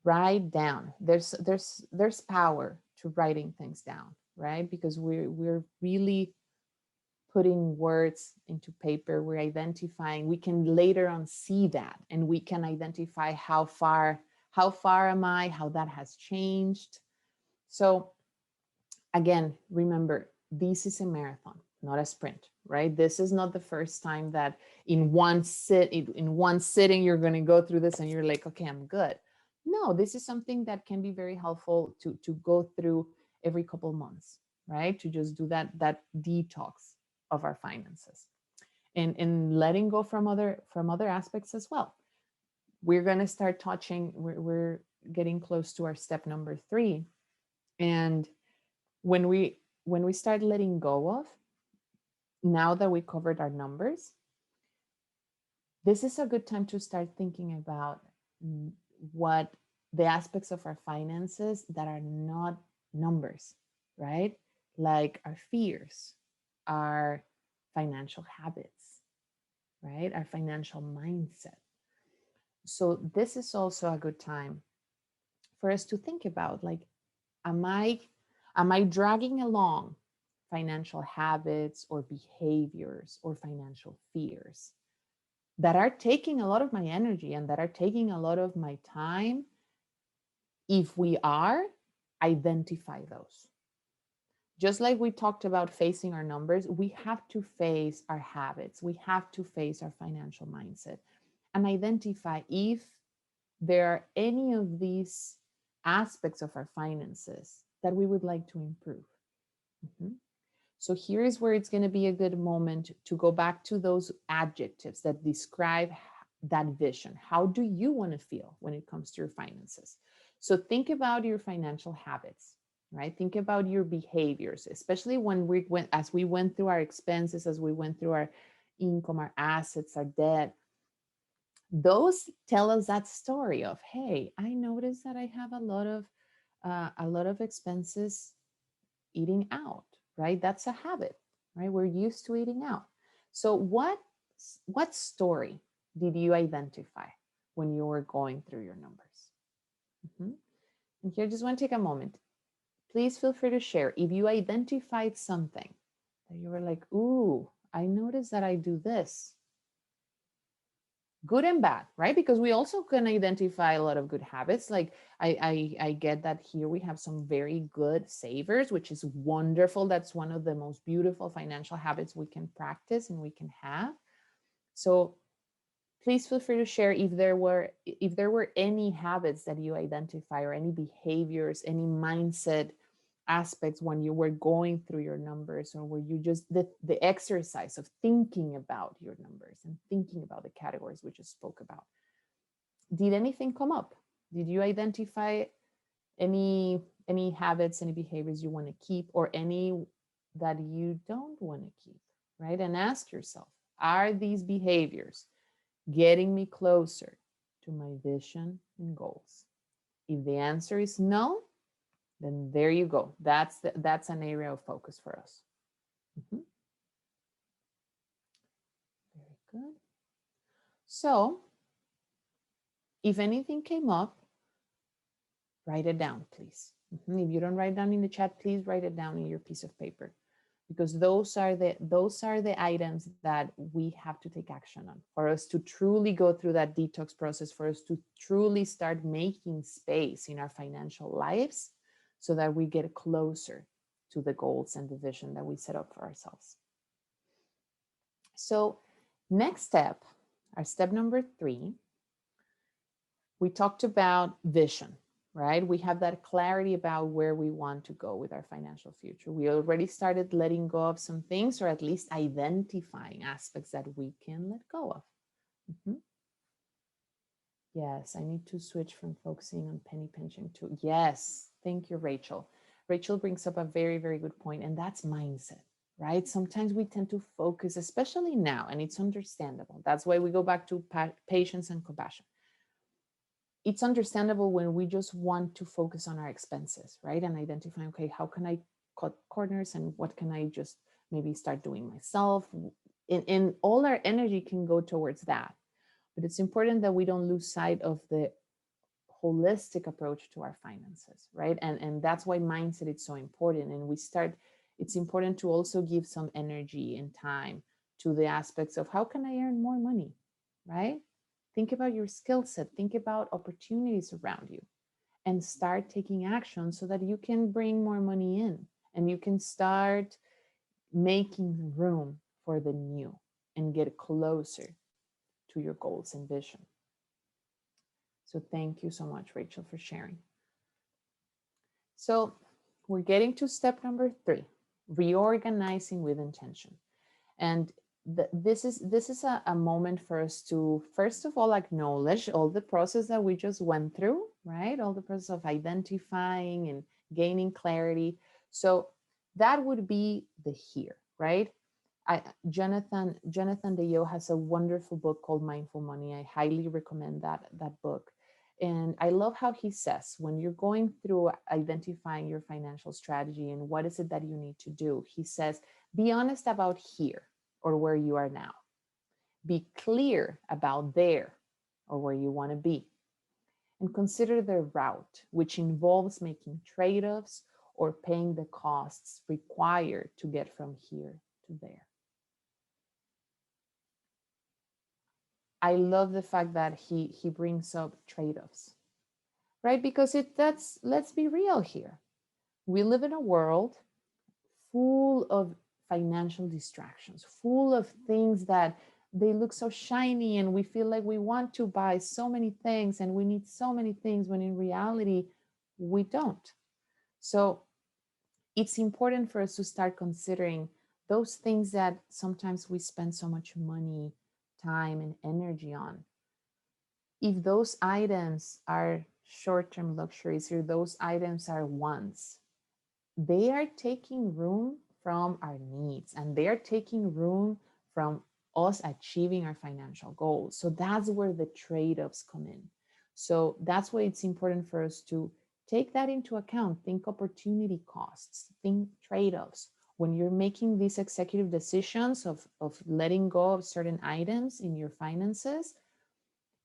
write down. There's power to writing things down, right? Because we're really putting words into paper. We're identifying. We can later on see that, and we can identify how far am I, how that has changed. So again, remember, this is a marathon, not a sprint, right? This is not the first time that in one sitting you're going to go through this and you're like, okay, I'm good. No, this is something that can be very helpful to go through every couple months, right? To just do that detox of our finances, and letting go from other aspects as well. We're going to start touching. We're getting close to our step number 3, and when we start letting go of, now that we covered our numbers, this is a good time to start thinking about what the aspects of our finances that are not numbers, right? Like our fears, our financial habits, right? Our financial mindset. So this is also a good time for us to think about, like, am I dragging along financial habits or behaviors or financial fears that are taking a lot of my energy and that are taking a lot of my time? If we are, identify those. Just like we talked about facing our numbers, we have to face our habits. We have to face our financial mindset and identify if there are any of these aspects of our finances that we would like to improve. Mhm. So here is where it's going to be a good moment to go back to those adjectives that describe that vision. How do you want to feel when it comes to your finances? So think about your financial habits, right? Think about your behaviors, especially as we went through our expenses, as we went through our income, our assets, our debt. Those tell us that story of, hey, I noticed that I have a lot of expenses eating out, right? That's a habit, right? We're used to eating out. So what story did you identify when you were going through your numbers? Mm-hmm. And here, I just want to take a moment. Please feel free to share if you identified something that you were like, ooh, I noticed that I do this. Good and bad, right? Because we also can identify a lot of good habits. Like I get that here we have some very good savers, which is wonderful. That's one of the most beautiful financial habits we can practice and we can have. So please feel free to share if there were any habits that you identify, or any behaviors, any mindset aspects when you were going through your numbers, or where you just the exercise of thinking about your numbers and thinking about the categories we just spoke about. Did anything come up? Did you identify any habits, any behaviors you want to keep, or any that you don't want to keep, right? And ask yourself, are these behaviors getting me closer to my vision and goals? If the answer is no, then there you go. That's an area of focus for us. Mhm. Very good. So if anything came up, write it down, please. If you don't write down in the chat, please write it down in your piece of paper, because those are the items that we have to take action on for us to truly go through that detox process, for us to truly start making space in our financial lives so that we get closer to the goals and the vision that we set up for ourselves. So next step, our step number 3, we talked about vision, right? We have that clarity about where we want to go with our financial future. We already started letting go of some things, or at least identifying aspects that we can let go of. Mm-hmm. Yes, I need to switch from focusing on penny pinching to, yes, thank you, Rachel. Rachel brings up a very, very good point, and that's mindset, right? Sometimes we tend to focus, especially now, and it's understandable. That's why we go back to patience and compassion. It's understandable when we just want to focus on our expenses, right? And identifying, okay, how can I cut corners and what can I just maybe start doing myself? And all our energy can go towards that. But it's important that we don't lose sight of the holistic approach to our finances, right? And that's why mindset is so important. And it's important to also give some energy and time to the aspects of how can I earn more money, right? Think about your skill set, think about opportunities around you, and start taking action so that you can bring more money in and you can start making room for the new and get closer to your goals and vision. So thank you so much, Rachel, for sharing. So we're getting to step number 3, reorganizing with intention. And this is a moment for us to, first of all, acknowledge all the process that we just went through, right? All the process of identifying and gaining clarity. So that would be the here, right? Jonathan DeYoe has a wonderful book called Mindful Money. I highly recommend that book. And I love how he says, when you're going through identifying your financial strategy and what is it that you need to do, he says, be honest about here or where you are now. Be clear about there or where you want to be. And consider the route, which involves making trade-offs or paying the costs required to get from here to there. I love the fact that he brings up trade-offs, right? Because let's be real here. We live in a world full of financial distractions, full of things that they look so shiny and we feel like we want to buy so many things and we need so many things when in reality we don't. So it's important for us to start considering those things that sometimes we spend so much money, time, and energy on. If those items are short-term luxuries or those items are wants, they are taking room from our needs and they are taking room from us achieving our financial goals. So that's where the trade-offs come in. So that's why it's important for us to take that into account. Think opportunity costs, think trade-offs. When you're making these executive decisions of letting go of certain items in your finances,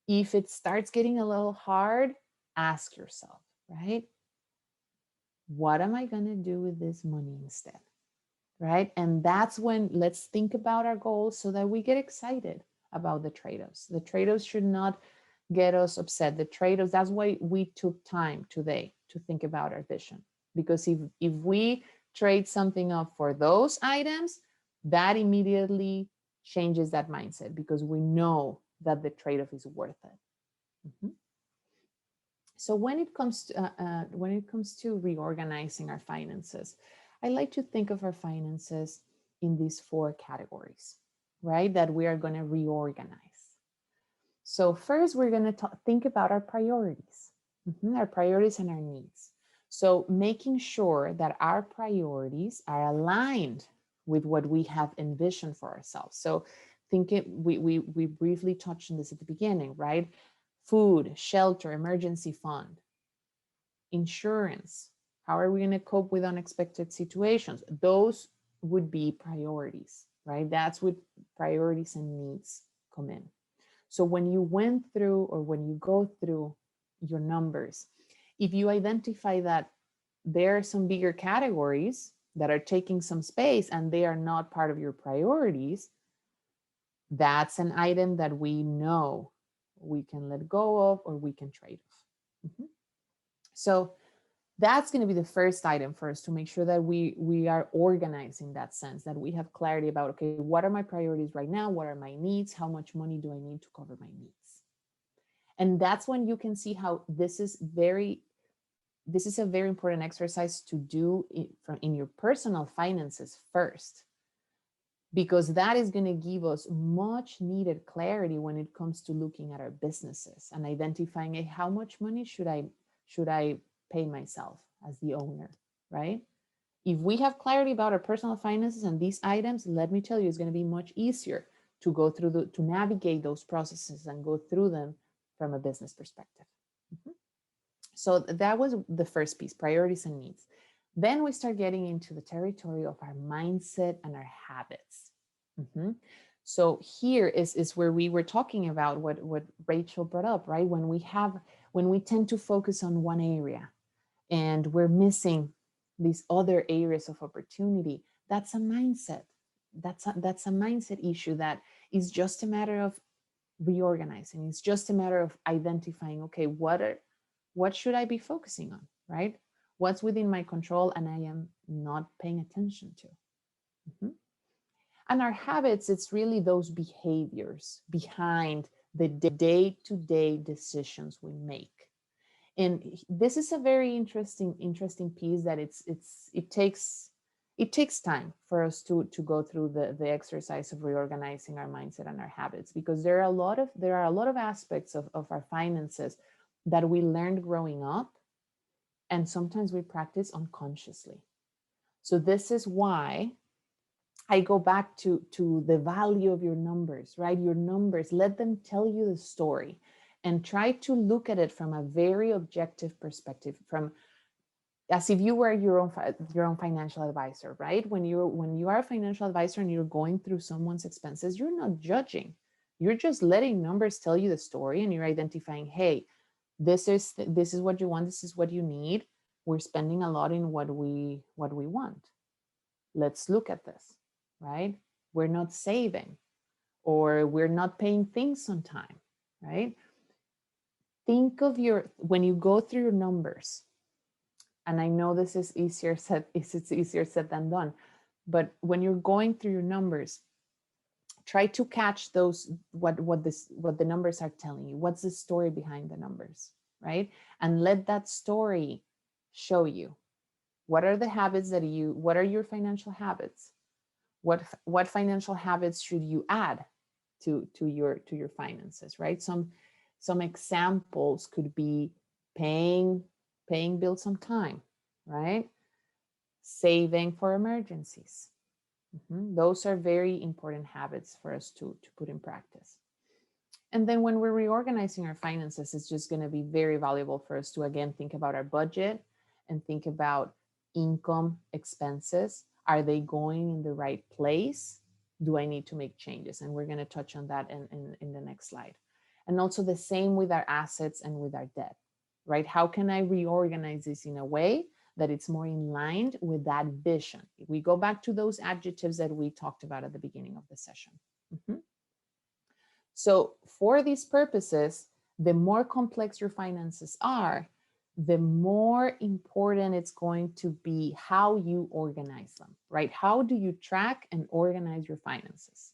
if it starts getting a little hard, ask yourself, right? What am I going to do with this money instead? Right? And that's when let's think about our goals so that we get excited about the trade-offs. The trade-offs should not get us upset. The trade-offs, that's why we took time today to think about our vision. Because if we trade something up for those items, that immediately changes that mindset because we know that the trade-off is worth it. Mm-hmm. So when it comes to reorganizing our finances, I like to think of our finances in these 4 categories, right? That we are going to reorganize. So first, we're going to think about our priorities, our priorities and our needs. So making sure that our priorities are aligned with what we have envisioned for ourselves. So we briefly touched on this at the beginning, right? Food, shelter, emergency fund, insurance. How are we going to cope with unexpected situations? Those would be priorities, right? That's what priorities and needs come in. So when you went through or when you go through your numbers, if you identify that there are some bigger categories that are taking some space and they are not part of your priorities, that's an item that we know we can let go of or we can trade off. Mm-hmm. So that's going to be the first item for us to make sure that we are organized in that sense, that we have clarity about, okay, what are my priorities right now? What are my needs? How much money do I need to cover my needs? And that's when you can see how this is a very important exercise to do in your personal finances first, because that is going to give us much needed clarity when it comes to looking at our businesses and identifying, hey, how much money should I pay myself as the owner, right? If we have clarity about our personal finances and these items, let me tell you, it's going to be much easier to go through to navigate those processes and go through them from a business perspective. Mhm. So that was the first piece, priorities and needs. Then we start getting into the territory of our mindset and our habits. Mhm. So here is where we were talking about what Rachel brought up, right? When we tend to focus on one area and we're missing these other areas of opportunity, that's a mindset. That's a mindset issue that is just a matter of reorganizing. It's just a matter of identifying, okay, what should I be focusing on, right? What's within my control and I am not paying attention to. Mhm. And our habits, it's really those behaviors behind the day-to-day decisions we make. And this is a very interesting piece that it takes time for us to go through the exercise of reorganizing our mindset and our habits, because there are a lot of aspects of our finances that we learned growing up and sometimes we practice unconsciously. So this is why I go back to the value of your numbers, right? Your numbers, let them tell you the story and try to look at it from a very objective perspective, from as if you were your own financial advisor, right? When you are a financial advisor and you're going through someone's expenses, you're not judging. You're just letting numbers tell you the story and you're identifying, hey, this is what you want, this is what you need. We're spending a lot in what we want. Let's look at this, right? We're not saving or we're not paying things on time, right? Think of when you go through your numbers, and I know this is it's easier said than done, but when you're going through your numbers, try to catch those, what the numbers are telling you. What's the story behind the numbers, right? And let that story show you what are the habits what are your financial habits? What financial habits should you add to your finances, right? Some examples could be paying bills on time, right? Saving for emergencies. Those are very important habits for us to put in practice. And then when we're reorganizing our finances, it's just going to be very valuable for us to, again, think about our budget and think about income, expenses. Are they going in the right place? Do I need to make changes? And we're going to touch on that in the next slide. And also the same with our assets and with our debt, right? How can I reorganize this in a way that it's more in line with that vision? We go back to those adjectives that we talked about at the beginning of the session. So for these purposes, the more complex your finances are, the more important it's going to be how you organize them, right? How do you track and organize your finances?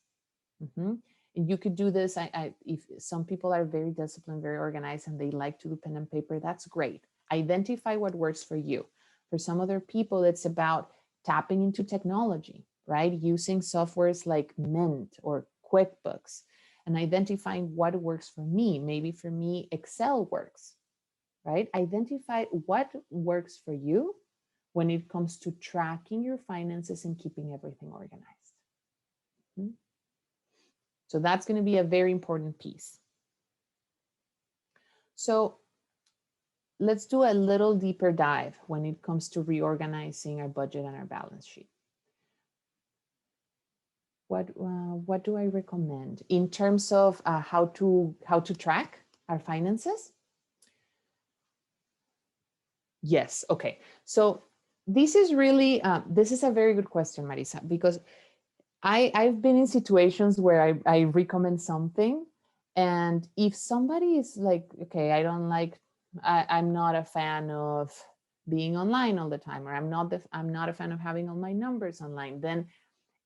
And you could do this. If some people are very disciplined, very organized, and they like to do pen and paper, that's great. Identify what works for you. For some other people, it's about tapping into technology, right? Using softwares like Mint or QuickBooks and identifying what works for me. Maybe for me, Excel works, right? Identify what works for you when it comes to tracking your finances and keeping everything organized. So that's going to be a very important piece. So let's do a little deeper dive when it comes to reorganizing our budget and our balance sheet. What do I recommend in terms of how to track our finances? Yes. Okay. So this is really this is a very good question, Marisa, because I've been in situations where I recommend something, and if somebody is like, okay, I'm not a fan of being online all the time, or I'm not a fan of having all my numbers online, then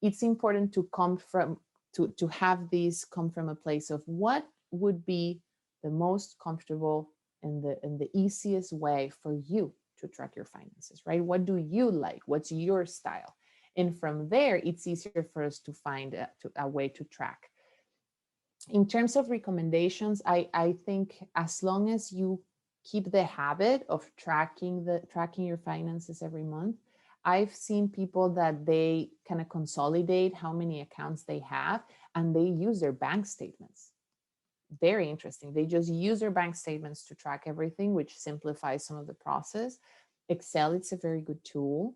it's important to have these come from a place of what would be the most comfortable and the easiest way for you to track your finances, right? What do you like? What's your style? And from there, it's easier for us to find a way to track. In terms of recommendations, I think as long as you keep the habit of tracking your finances every month, I've seen people that they kind of consolidate how many accounts they have and they use their bank statements. Very interesting. They just use their bank statements to track everything, which simplifies some of the process. Excel, it's a very good tool.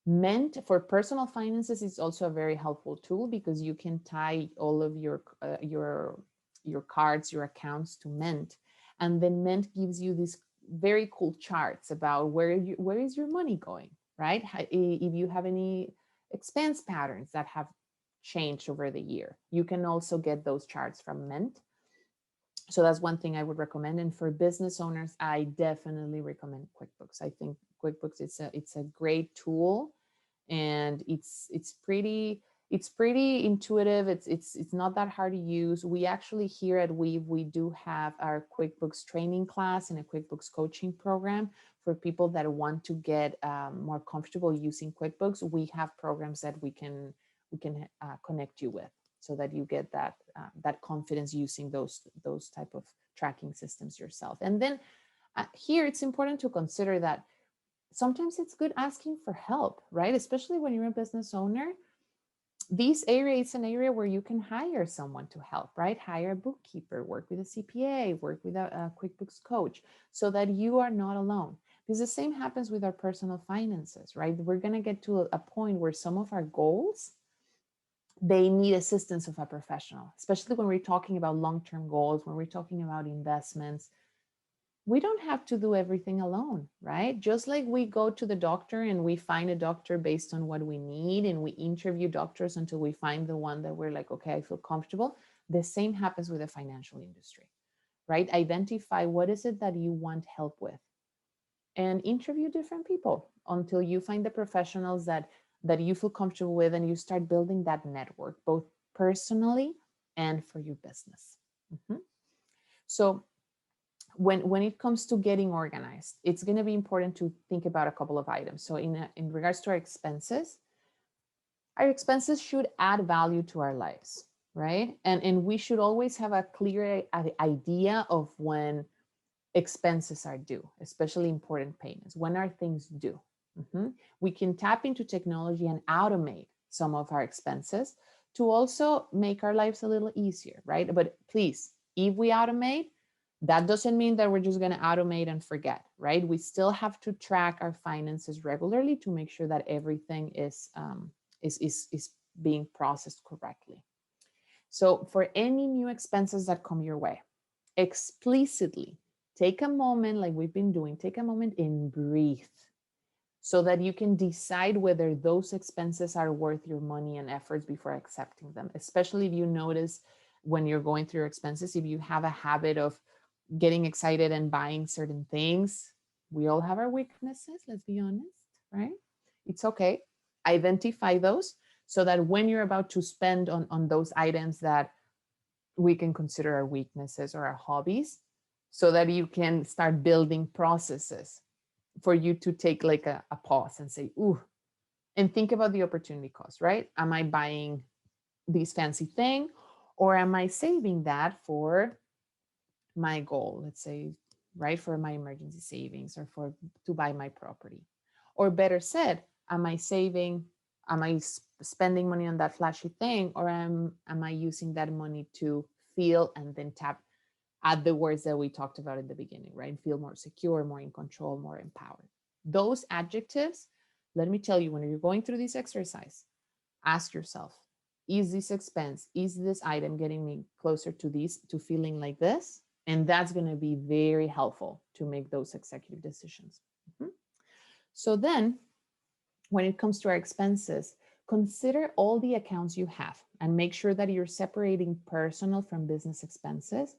Mint for personal finances is also a very helpful tool because you can tie all of your cards, your accounts to Mint, and then Mint gives you these very cool charts about where is your money going, right? If you have any expense patterns that have changed over the year, you can also get those charts from Mint. So that's one thing I would recommend. And for business owners, I definitely recommend QuickBooks. I think QuickBooks it's a great tool, and it's pretty intuitive. It's not that hard to use. We actually here at WEV we do have our QuickBooks training class and a QuickBooks coaching program for people that want to get more comfortable using QuickBooks. We have programs that we can connect you with, so that you get that confidence using those type of tracking systems yourself. And then here it's important to consider that sometimes it's good asking for help, right? Especially when you're a business owner. This area is an area where you can hire someone to help, right? Hire a bookkeeper, work with a CPA, work with a QuickBooks coach, so that you are not alone. Because the same happens with our personal finances, right? We're going to get to a point where some of our goals, they need assistance of a professional, especially when we're talking about long-term goals, when we're talking about investments. We don't have to do everything alone, right? Just like we go to the doctor and we find a doctor based on what we need, and we interview doctors until we find the one that we're like, okay, I feel comfortable. The same happens with the financial industry, right? Identify what is it that you want help with and interview different people until you find the professionals that you feel comfortable with, and you start building that network, both personally and for your business. So when it comes to getting organized, it's going to be important to think about a couple of items. So in regards to our expenses should add value to our lives, right? And we should always have a clear idea of when expenses are due, especially important payments. When are things due? We can tap into technology and automate some of our expenses to also make our lives a little easier, right? But please, if we automate, that doesn't mean that we're just going to automate and forget, right? We still have to track our finances regularly to make sure that everything is being processed correctly. So for any new expenses that come your way, explicitly take a moment, like we've been doing, take a moment and breathe, so that you can decide whether those expenses are worth your money and efforts before accepting them. Especially if you notice when you're going through your expenses, if you have a habit of getting excited and buying certain things. We all have our weaknesses, let's be honest, right? It's okay. Identify those so that when you're about to spend on those items that we can consider our weaknesses or our hobbies, so that you can start building processes for you to take like a pause and say, ooh, and think about the opportunity cost, right? Am I buying this fancy thing, or am I saving that for my goal, let's say, right, for my emergency savings, or to buy my property? Or better said, am I spending money on that flashy thing, or am I using that money to feel and then tap at the words that we talked about in the beginning, right? Feel more secure, more in control, more empowered. Those adjectives, let me tell you, when you're going through this exercise, ask yourself, is this expense, is this item getting me closer to feeling like this? And that's going to be very helpful to make those executive decisions. So then, when it comes to our expenses, consider all the accounts you have and make sure that you're separating personal from business expenses.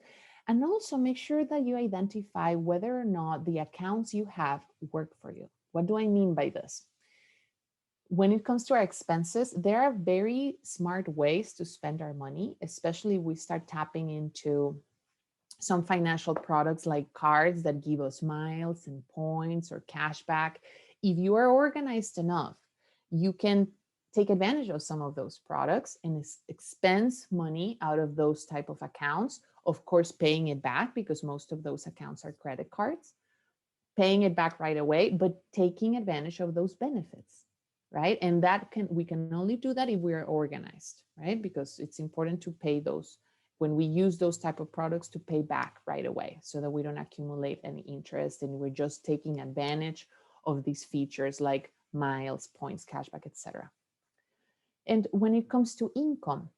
And also make sure that you identify whether or not the accounts you have work for you. What do I mean by this? When it comes to our expenses, there are very smart ways to spend our money, especially if we start tapping into some financial products like cards that give us miles and points or cash back. If you are organized enough, you can take advantage of some of those products and expense money out of those type of accounts. Of course, paying it back, because most of those accounts are credit cards, paying it back right away, but taking advantage of those benefits. right? And that we can only do that if we are organized, right? Because it's important to pay those when we use those type of products to pay back right away so that we don't accumulate any interest and we're just taking advantage of these features like miles, points, cashback, etc. And when it comes to income,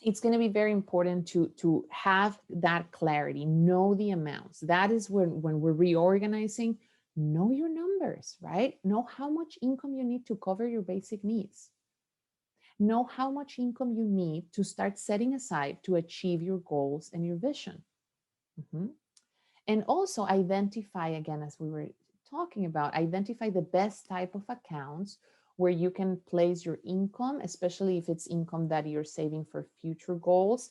it's going to be very important to have that clarity, know the amounts. That is when we're reorganizing, know your numbers, right? Know how much income you need to cover your basic needs. Know how much income you need to start setting aside to achieve your goals and your vision. Mhm. And also identify, again, as we were talking about, identify the best type of accounts where you can place your income, especially if it's income that you're saving for future goals.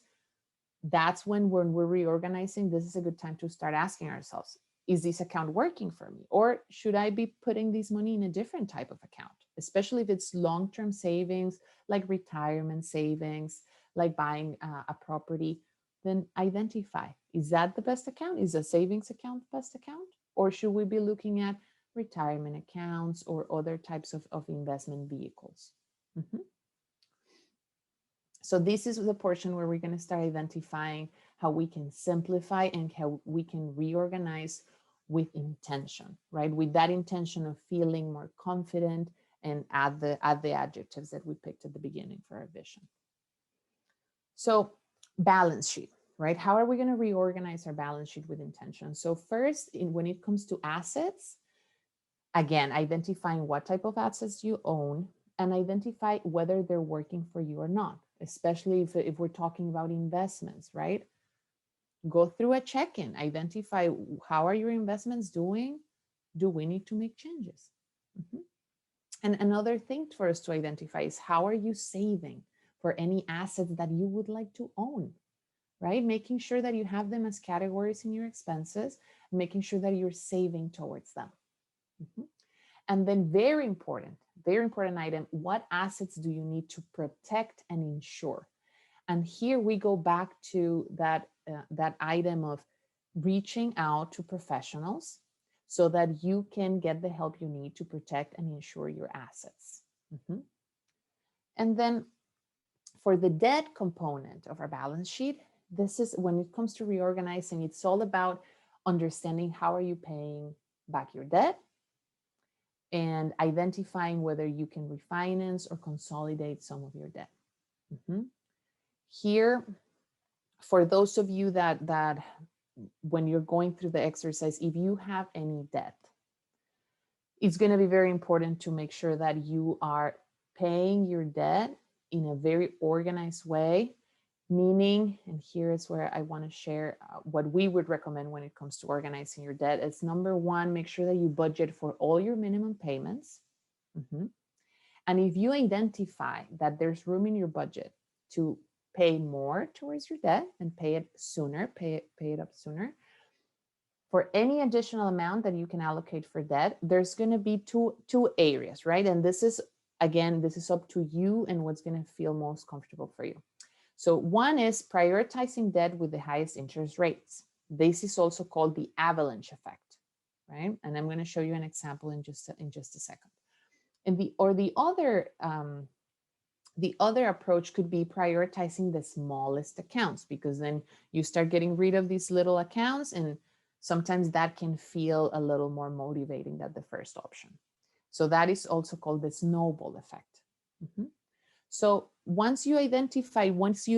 That's when we're reorganizing, this is a good time to start asking ourselves, is this account working for me? Or should I be putting this money in a different type of account? Especially if it's long-term savings, like retirement savings, like buying a property, then identify, is that the best account? Is a savings account the best account? Or should we be looking at retirement accounts or other types of investment vehicles? Mhm. So this is the portion where we're going to start identifying how we can simplify and how we can reorganize with intention, right? With that intention of feeling more confident and add the adjectives that we picked at the beginning for our vision. So balance sheet, right? How are we going to reorganize our balance sheet with intention? So first, when it comes to assets, again, identifying what type of assets you own and identify whether they're working for you or not, especially if we're talking about investments, right? Go through a check-in, identify how are your investments doing? Do we need to make changes? Mhm. And another thing for us to identify is how are you saving for any assets that you would like to own, right? Making sure that you have them as categories in your expenses, making sure that you're saving towards them. Mhm. And then very important item, what assets do you need to protect and insure? And here we go back to that item of reaching out to professionals so that you can get the help you need to protect and insure your assets. Mhm. And then for the debt component of our balance sheet, this is when it comes to reorganizing, it's all about understanding how are you paying back your debt and identifying whether you can refinance or consolidate some of your debt. Mhm. Here, for those of you that when you're going through the exercise, if you have any debt, it's going to be very important to make sure that you are paying your debt in a very organized way, meaning, and here is where I want to share what we would recommend when it comes to organizing your debt. It's number one, make sure that you budget for all your minimum payments. Mhm. And if you identify that there's room in your budget to pay more towards your debt and pay it sooner, pay it up sooner, for any additional amount that you can allocate for debt, there's going to be two areas, right? And this is, again, this is up to you and what's going to feel most comfortable for you. So one is prioritizing debt with the highest interest rates. This is also called the avalanche effect, right? And I'm going to show you an example in just a second. And the other approach could be prioritizing the smallest accounts, because then you start getting rid of these little accounts, and sometimes that can feel a little more motivating than the first option. So that is also called the snowball effect. Mhm. So once you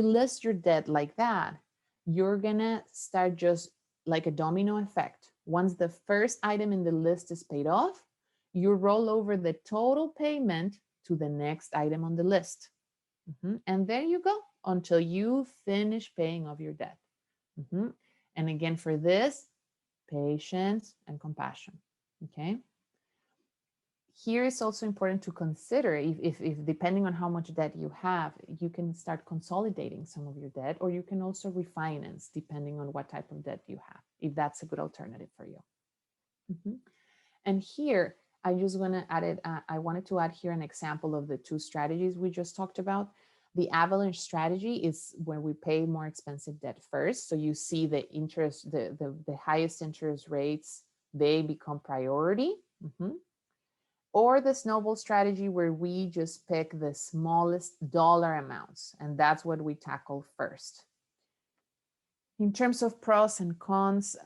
list your debt like that, you're gonna start just like a domino effect. Once the first item in the list is paid off, you roll over the total payment to the next item on the list. Mhm. And there you go until you finish paying off your debt. Mhm. And again, for this, patience and compassion. Okay. Here is also important to consider if depending on how much debt you have, you can start consolidating some of your debt, or you can also refinance depending on what type of debt you have, if that's a good alternative for you. Mhm. And here, I just want to add it. I wanted to add here an example of the two strategies we just talked about. The avalanche strategy is where we pay more expensive debt first. So you see the interest, the highest interest rates, they become priority. Mhm. or the snowball strategy where we just pick the smallest dollar amounts, and that's what we tackle first. In terms of pros and cons,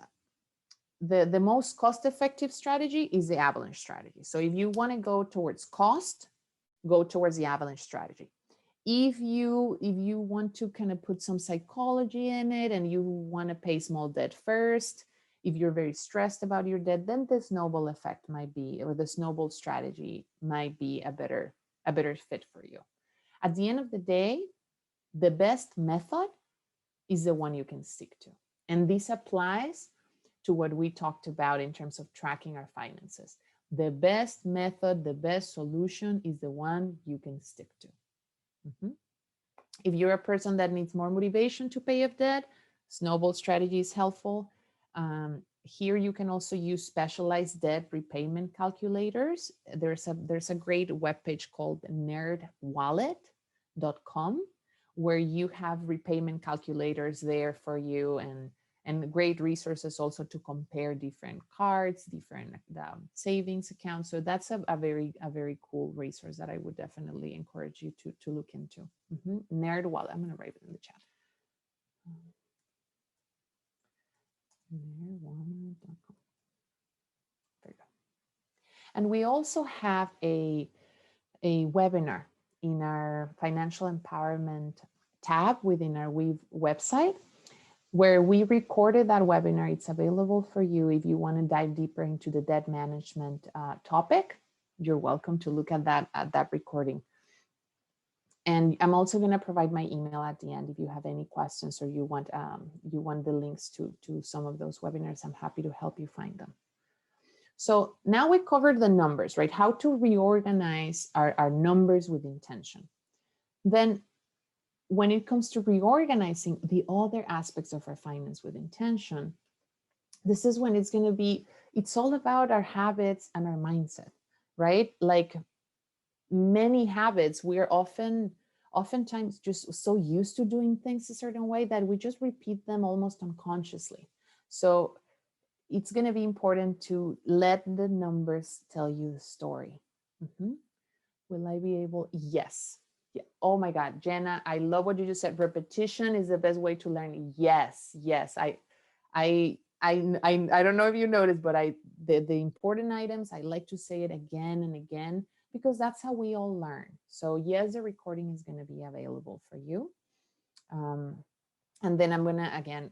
the most cost-effective strategy is the avalanche strategy. So if you want to go towards cost, go towards the avalanche strategy. If you want to kind of put some psychology in it and you want to pay small debt first, if you're very stressed about your debt, then the snowball effect might be, or the snowball strategy might be a better fit for you. At the end of the day, the best method is the one you can stick to. And this applies to what we talked about in terms of tracking our finances. The best method, the best solution is the one you can stick to. If you're a person that needs more motivation to pay off debt, snowball strategy is helpful. Here you can also use specialized debt repayment calculators. There's a great webpage called nerdwallet.com where you have repayment calculators there for you, and great resources also to compare different cards, different savings accounts. So that's a very cool resource that I would definitely encourage you to look into. NerdWallet, I'm gonna write it in the chat. Nerdwallet.com. There you go. And we also have a webinar in our financial empowerment tab within our WEV website, where we recorded that webinar. It's available for you if you want to dive deeper into the debt management topic. You're welcome to look at that recording. And I'm also going to provide my email at the end if you have any questions or you want the links to some of those webinars. I'm happy to help you find them. So now we covered the numbers, right? How to reorganize our numbers with intention. Then when it comes to reorganizing the other aspects of our finance with intention, this is when it's all about our habits and our mindset, right? Like many habits, we're oftentimes just so used to doing things a certain way that we just repeat them almost unconsciously. So it's going to be important to let the numbers tell you the story. Will I be able? Yes. Yeah. Oh my God, Jenna, I love what you just said. Repetition is the best way to learn. Yes. I don't know if you noticed, but the important items, I like to say it again and again, because that's how we all learn. So yes, the recording is going to be available for you. And then I'm going to, again,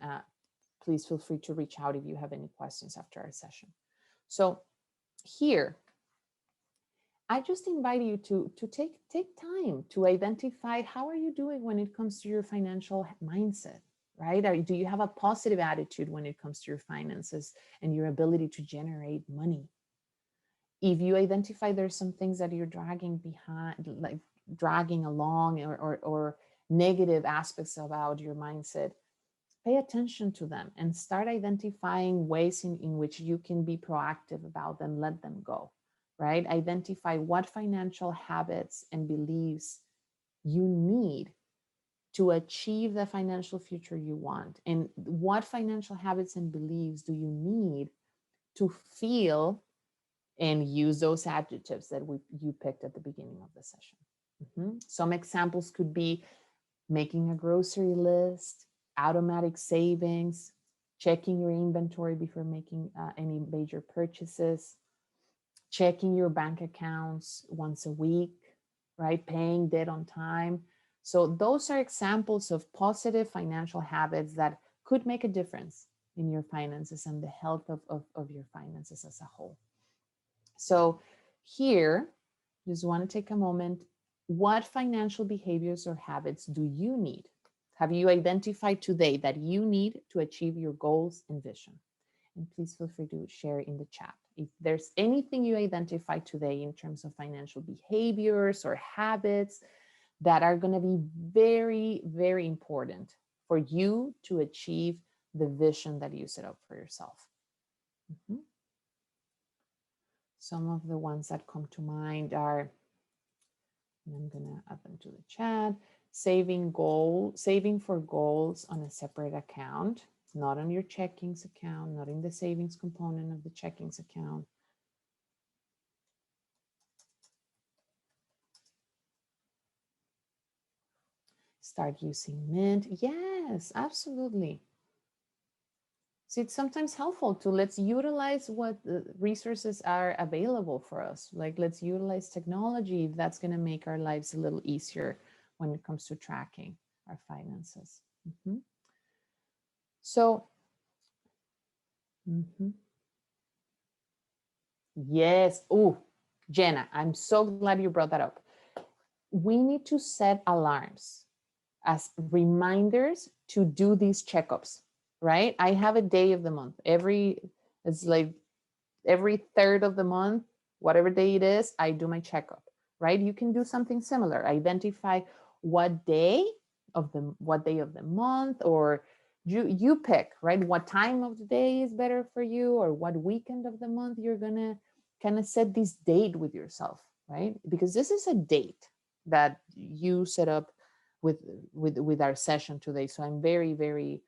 please feel free to reach out if you have any questions after our session. So here, I just invite you to take time to identify how are you doing when it comes to your financial mindset, right? Do you have a positive attitude when it comes to your finances and your ability to generate money? If you identify there's some things that you're dragging behind, like dragging along, or negative aspects about your mindset, pay attention to them and start identifying ways in which you can be proactive about them, let them go. Right? Identify what financial habits and beliefs you need to achieve the financial future you want. And what financial habits and beliefs do you need to feel and use those adjectives that you picked at the beginning of the session. Some examples could be making a grocery list, automatic savings, checking your inventory before making any major purchases, checking your bank accounts once a week, right? Paying debt on time. So those are examples of positive financial habits that could make a difference in your finances and the health of your finances as a whole. So here, just want to take a moment. What financial behaviors or habits do you need? Have you identified today that you need to achieve your goals and vision? And please feel free to share in the chat. If there's anything you identify today in terms of financial behaviors or habits that are going to be very, very important for you to achieve the vision that you set up for yourself. Some of the ones that come to mind are, and I'm going to add them to the chat, saving for goals on a separate account, not on your checkings account, not in the savings component of the checkings account. Start using Mint. Yes, absolutely. So it's sometimes helpful to let's utilize what the resources are available for us. Like let's utilize technology that's going to make our lives a little easier when it comes to tracking our finances. So, yes. Oh, Jenna, I'm so glad you brought that up. We need to set alarms as reminders to do these checkups, right? I have a day of the month. It's like every third of the month, whatever day it is, I do my checkup, right? You can do something similar. Identify what day what day of the month, or you pick, right? What time of the day is better for you, or what weekend of the month you're gonna kind of set this date with yourself, right? Because this is a date that you set up with with our session today. So I'm very, very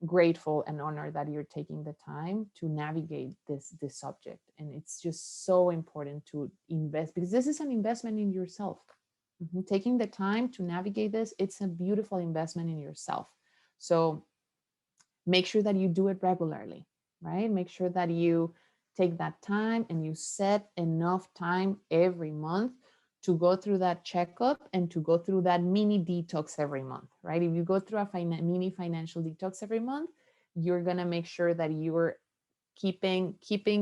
grateful and honored that you're taking the time to navigate this subject. And it's just so important to invest, because this is an investment in yourself. Taking the time to navigate this, it's a beautiful investment in yourself. So make sure that you do it regularly, right? Make sure that you take that time and you set enough time every month to go through that checkup and to go through that mini detox every month, right? If you go through a mini financial detox every month, you're going to make sure that you're keeping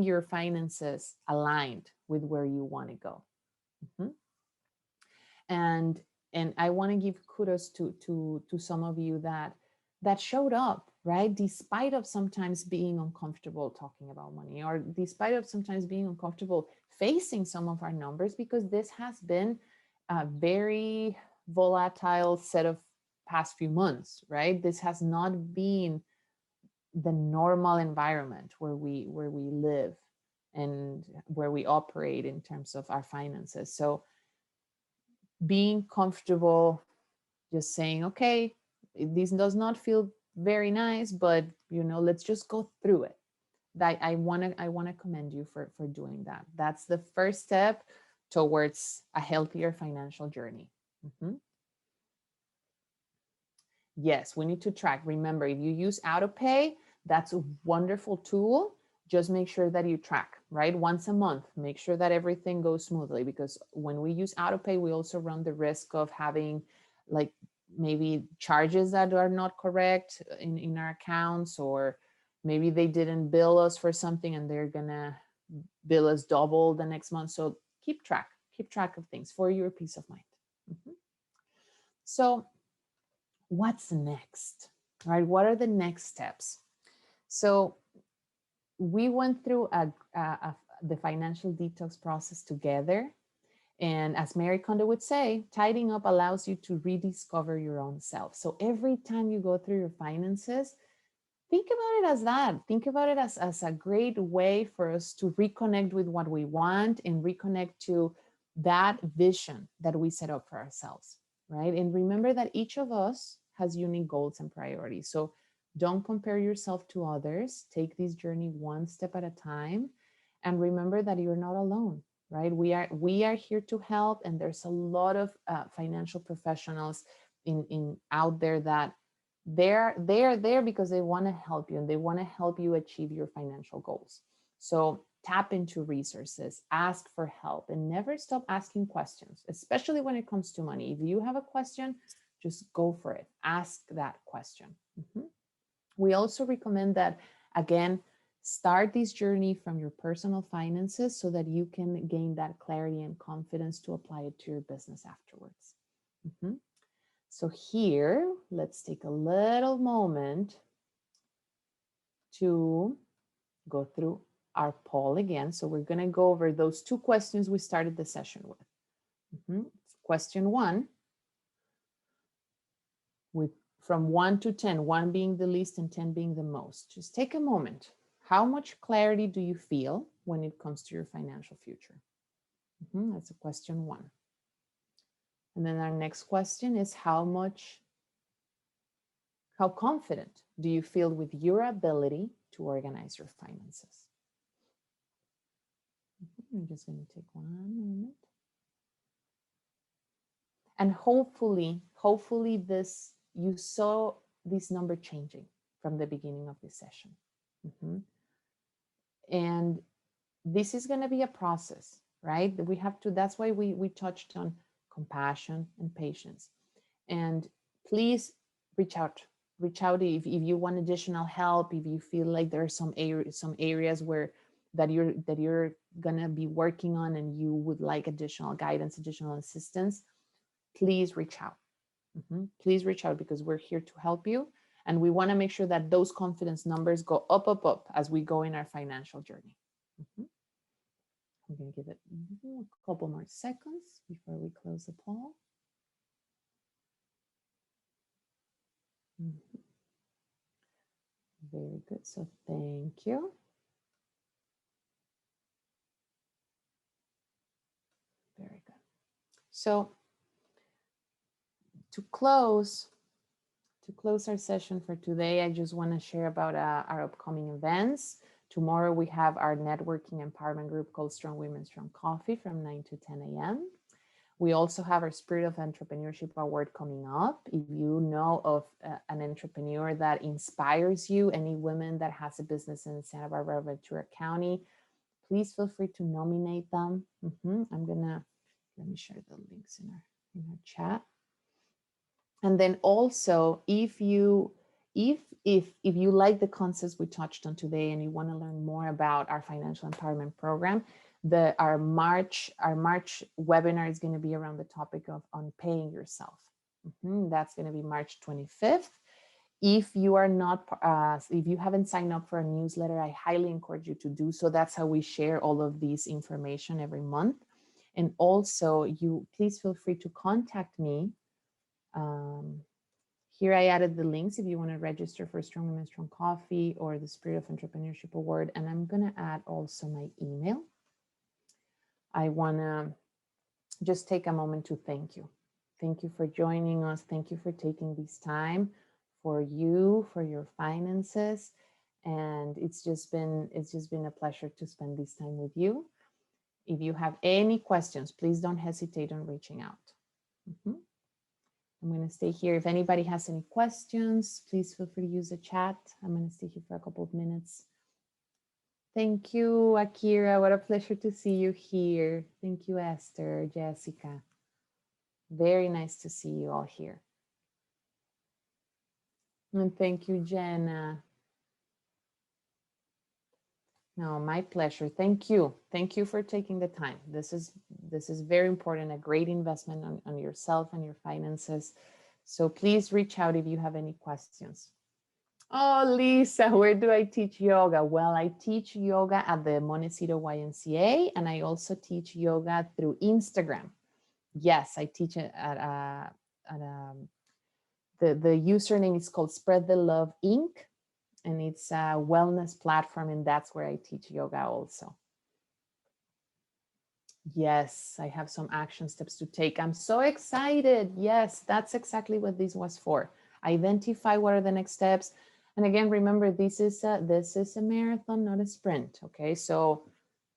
your finances aligned with where you want to go. Mm-hmm. and and I want to give kudos to some of you that showed up, right, despite of sometimes being uncomfortable talking about money, or despite of sometimes being uncomfortable facing some of our numbers, because this has been a very volatile set of past few months, right? This has not been the normal environment where we live and where we operate in terms of our finances. So being comfortable just saying, okay, this does not feel very nice, but let's just go through it. That I want to commend you for doing that. That's the first step towards a healthier financial journey. Yes, we need to track. Remember, if you use AutoPay, that's a wonderful tool. Just make sure that you track, right? Once a month, make sure that everything goes smoothly, because when we use AutoPay, we also run the risk of having like maybe charges that are not correct in our accounts, or maybe they didn't bill us for something and they're gonna bill us double the next month. So keep track of things for your peace of mind. So what's next, right? What are the next steps? So we went through the financial detox process together. And as Mary Kondo would say, tidying up allows you to rediscover your own self. So every time you go through your finances, think about it as that. Think about it as a great way for us to reconnect with what we want and reconnect to that vision that we set up for ourselves, right? And remember that each of us has unique goals and priorities. So don't compare yourself to others. Take this journey one step at a time. And remember that you're not alone, right? We are here to help. And there's a lot of financial professionals in out there that they're there because they want to help you, and they want to help you achieve your financial goals. So tap into resources, ask for help, and never stop asking questions, especially when it comes to money. If you have a question, just go for it. Ask that question. We also recommend that, again, start this journey from your personal finances so that you can gain that clarity and confidence to apply it to your business afterwards. So here, let's take a little moment to go through our poll again. So we're going to go over those two questions we started the session with. Question 1, from 1 to 10, 1 being the least and 10 being the most. Just take a moment. How much clarity do you feel when it comes to your financial future? That's a question 1. And then our next question is how confident do you feel with your ability to organize your finances? I'm just going to take one moment. And hopefully hopefully you saw this number changing from the beginning of this session. And this is going to be a process, right? We have to, that's why we touched on compassion and patience. And please reach out if you want additional help, if you feel like there are some areas where that you're gonna be working on and you would like additional guidance, additional assistance, please reach out. Please reach out, because we're here to help you, and we want to make sure that those confidence numbers go up as we go in our financial journey. I'm going to give it a couple more seconds before we close the poll. Very good. So thank you. Very good. So to close our session for today, I just want to share about our upcoming events. Tomorrow we have our networking empowerment group called Strong Women, Strong Coffee from 9 to 10 a.m. We also have our Spirit of Entrepreneurship Award coming up. If you know of an entrepreneur that inspires you, any woman that has a business in Santa Barbara, Ventura County, please feel free to nominate them. Let me share the links in our chat. And then also, if you like the concepts we touched on today and you want to learn more about our financial empowerment program, our March webinar is going to be around the topic of on paying yourself. That's going to be March 25th. If you are not, if you haven't signed up for a newsletter, I highly encourage you to do so. That's how we share all of this information every month. And also, you please feel free to contact me. Here I added the links if you want to register for Strong Women, Strong Coffee or the Spirit of Entrepreneurship Award. And I'm going to add also my email. I want to just take a moment to thank you. Thank you for joining us. Thank you for taking this time for you, for your finances. And it's just been a pleasure to spend this time with you. If you have any questions, please don't hesitate on reaching out. I'm going to stay here. If anybody has any questions, please feel free to use the chat. I'm going to stay here for a couple of minutes. Thank you, Akira. What a pleasure to see you here. Thank you, Esther, Jessica. Very nice to see you all here. And thank you, Jenna. No, my pleasure. Thank you. Thank you for taking the time. This is very important, a great investment on yourself and your finances. So please reach out if you have any questions. Oh, Lisa, where do I teach yoga? Well, I teach yoga at the Montecito YMCA, and I also teach yoga through Instagram. Yes, I teach it at the username is called Spread the Love Inc. And it's a wellness platform, and that's where I teach yoga also. Yes, I have some action steps to take. I'm so excited. Yes, that's exactly what this was for. Identify what are the next steps. And again, remember, this is a marathon, not a sprint. Okay, so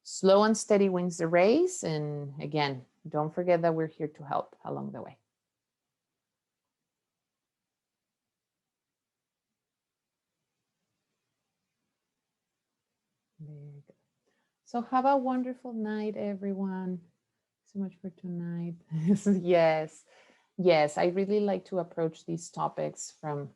slow and steady wins the race. And again, don't forget that we're here to help along the way. Very good. So have a wonderful night, everyone. So much for tonight. Yes, I really like to approach these topics from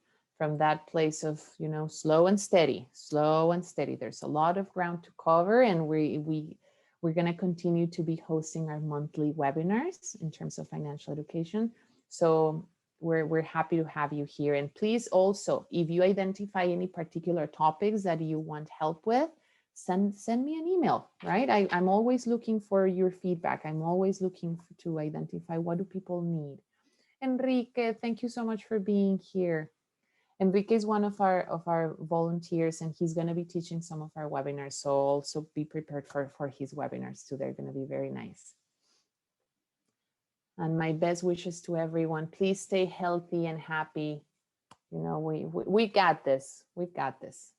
that place of, slow and steady. There's a lot of ground to cover, and we're going to continue to be hosting our monthly webinars in terms of financial education. So we're happy to have you here. And please also, if you identify any particular topics that you want help with, send me an email, right? I'm always looking for your feedback. I'm always looking to identify what do people need. Enrique, thank you so much for being here. Enrique is one of our volunteers, and he's going to be teaching some of our webinars. So also be prepared for his webinars too. They're going to be very nice. And my best wishes to everyone. Please stay healthy and happy. We got this. We've got this.